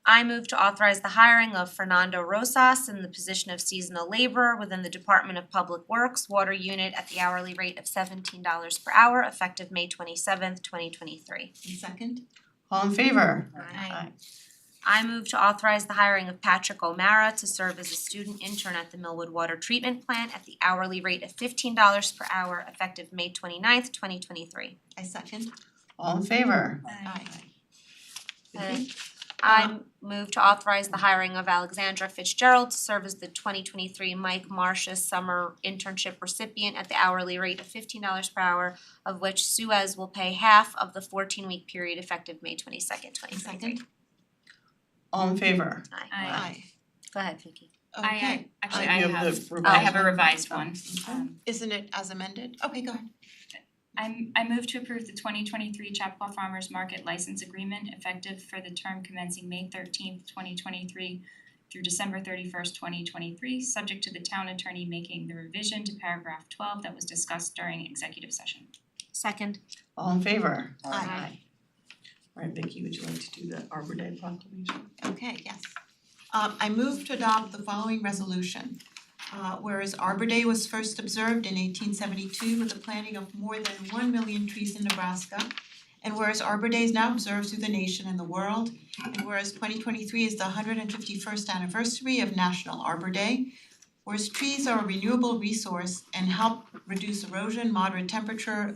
I move to authorize the hiring of Fernando Rosas in the position of seasonal laborer within the Department of Public Works Water Unit at the hourly rate of $17 per hour effective May 27th, 2023. And second. All in favor? Aye. I move to authorize the hiring of Patrick O'Mara to serve as a student intern at the Millwood Water Treatment Plant at the hourly rate of $15 per hour effective May 29th, 2023. I second. All in favor? Aye. And I move to authorize the hiring of Alexandra Fitzgerald to serve as the 2023 Mike Marsh's summer internship recipient at the hourly rate of $15 per hour, of which Suez will pay half of the 14-week period effective May 22nd, 2023. Second. All in favor? Aye. Go ahead, Vicky. Okay. Actually, You I have have, the I have a revised revised one. Isn't it as amended? Okay, go ahead. I move to approve the 2023 Chappaqua Farmers Market License Agreement effective for the term commencing May 13th, 2023 through December 31st, 2023, subject to the town attorney making the revision to paragraph 12 that was discussed during executive session. Second. All in favor? Aye. All right, Vicky, would you like to do the Arbor Day proclamation? Okay, yes. I move to adopt the following resolution. Whereas Arbor Day was first observed in 1872 with the planting of more than 1 million trees in Nebraska, and whereas Arbor Day is now observed through the nation and the world, and whereas 2023 is the 151st anniversary of National Arbor Day, whereas trees are a renewable resource and help reduce erosion, moderate temperature,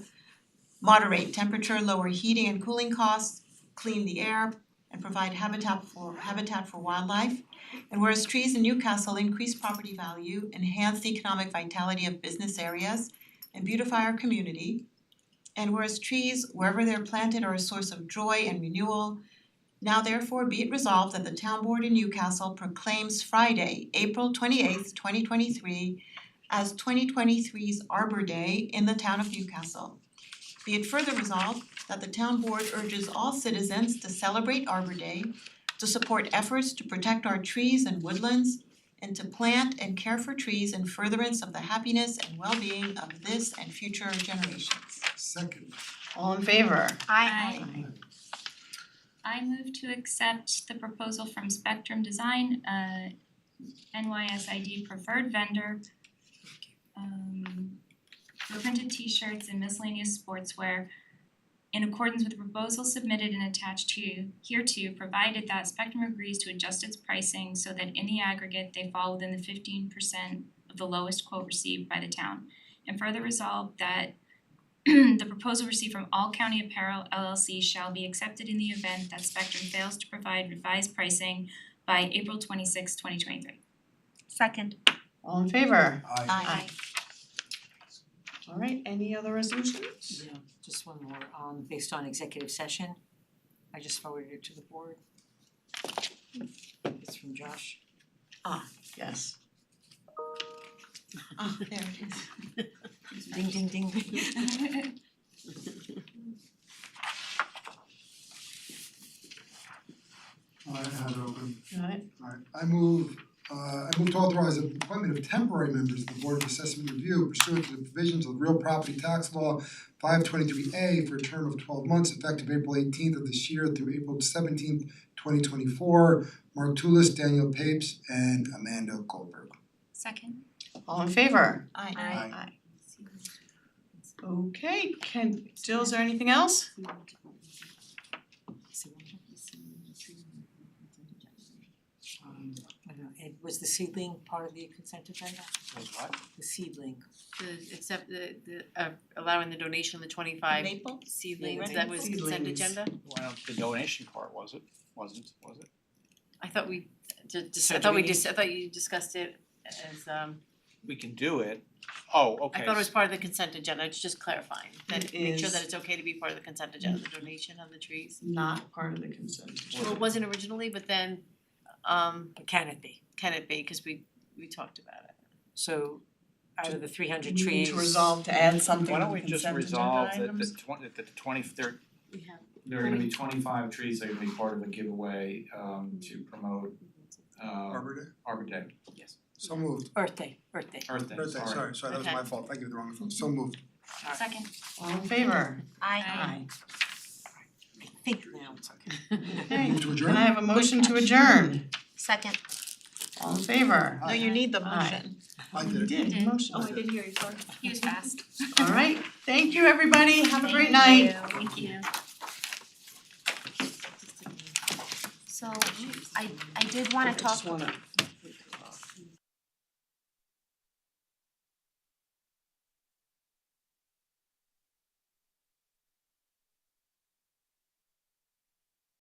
lower heating and cooling costs, clean the air, and provide habitat for wildlife. And whereas trees in Newcastle increase property value, enhance the economic vitality of business areas, and beautify our community. And whereas trees, wherever they're planted, are a source of joy and renewal, now therefore be it resolved that the town board in Newcastle proclaims Friday, April 28th, 2023 as 2023's Arbor Day in the town of Newcastle. Be it further resolved that the town board urges all citizens to celebrate Arbor Day, to support efforts to protect our trees and woodlands, and to plant and care for trees in furtherance of the happiness and well-being of this and future generations. Second. All in favor? Aye. I move to accept the proposal from Spectrum Design, NYSID preferred vendor, for printed t-shirts and miscellaneous sportswear in accordance with the proposal submitted and attached to hereto, provided that Spectrum agrees to adjust its pricing so that in the aggregate they fall within the 15% of the lowest quote received by the town. And further resolved that the proposal received from All County Apparel LLC shall be accepted in the event that Spectrum fails to provide revised pricing by April 26, 2023. Second. All in favor? Aye. All right, any other resolutions? Yeah, just one more, based on executive session, I just forwarded it to the board. It's from Josh. Yes. Oh, there it is. Ding ding ding ding. I have it open. Got it? Alright, I move to authorize the appointment of temporary members of the Board of Assessment Review pursuant to the provisions of Real Property Tax Law 523A for a term of 12 months effective April 18th of this year through April 17th, 2024. Mark Tulis, Daniel Papes, and Amanda Goldberg. Second. All in favor? Aye. Aye. Okay, Jill, is there anything else? I don't know, was the seedling part of the consent agenda? Was what? The seedling. Except the allowing the donation of the 25 Maple? seedlings, that was consent Seedlings. agenda? Well, the donation part was it? Was it? I thought we So do we need- I thought you discussed it as We can do it, Oh, okay. I thought it was part of the consent agenda, it's just clarifying, that It make sure is. that it's okay to be part of the consent agenda, the donation of the trees. Not part of the consent agenda. Well, it wasn't originally, but then But can it be? can it be, cause we talked about it. So out of the 300 We need trees. to resolve to add something Why to don't the we just consent agenda resolve items? that the 20 We have there are gonna be 25 trees that are gonna be part of a giveaway to promote Arbor Day? Arbor Day. Yes. So moved. Earth Day. Earth Day, Birthday, sorry, that was Okay. my fault, I gave it the wrong phone, so moved. Second. All in favor? Aye. Think now. Okay, Move to adjourn? can I have a motion to adjourn? Second. All in favor? No, you need the Aye. motion. I You did it. did, you motioned. Oh, I didn't hear you, sorry. He was fast. All right, thank you, everybody, have a great night. Thank you. So I did wanna I talk just wanna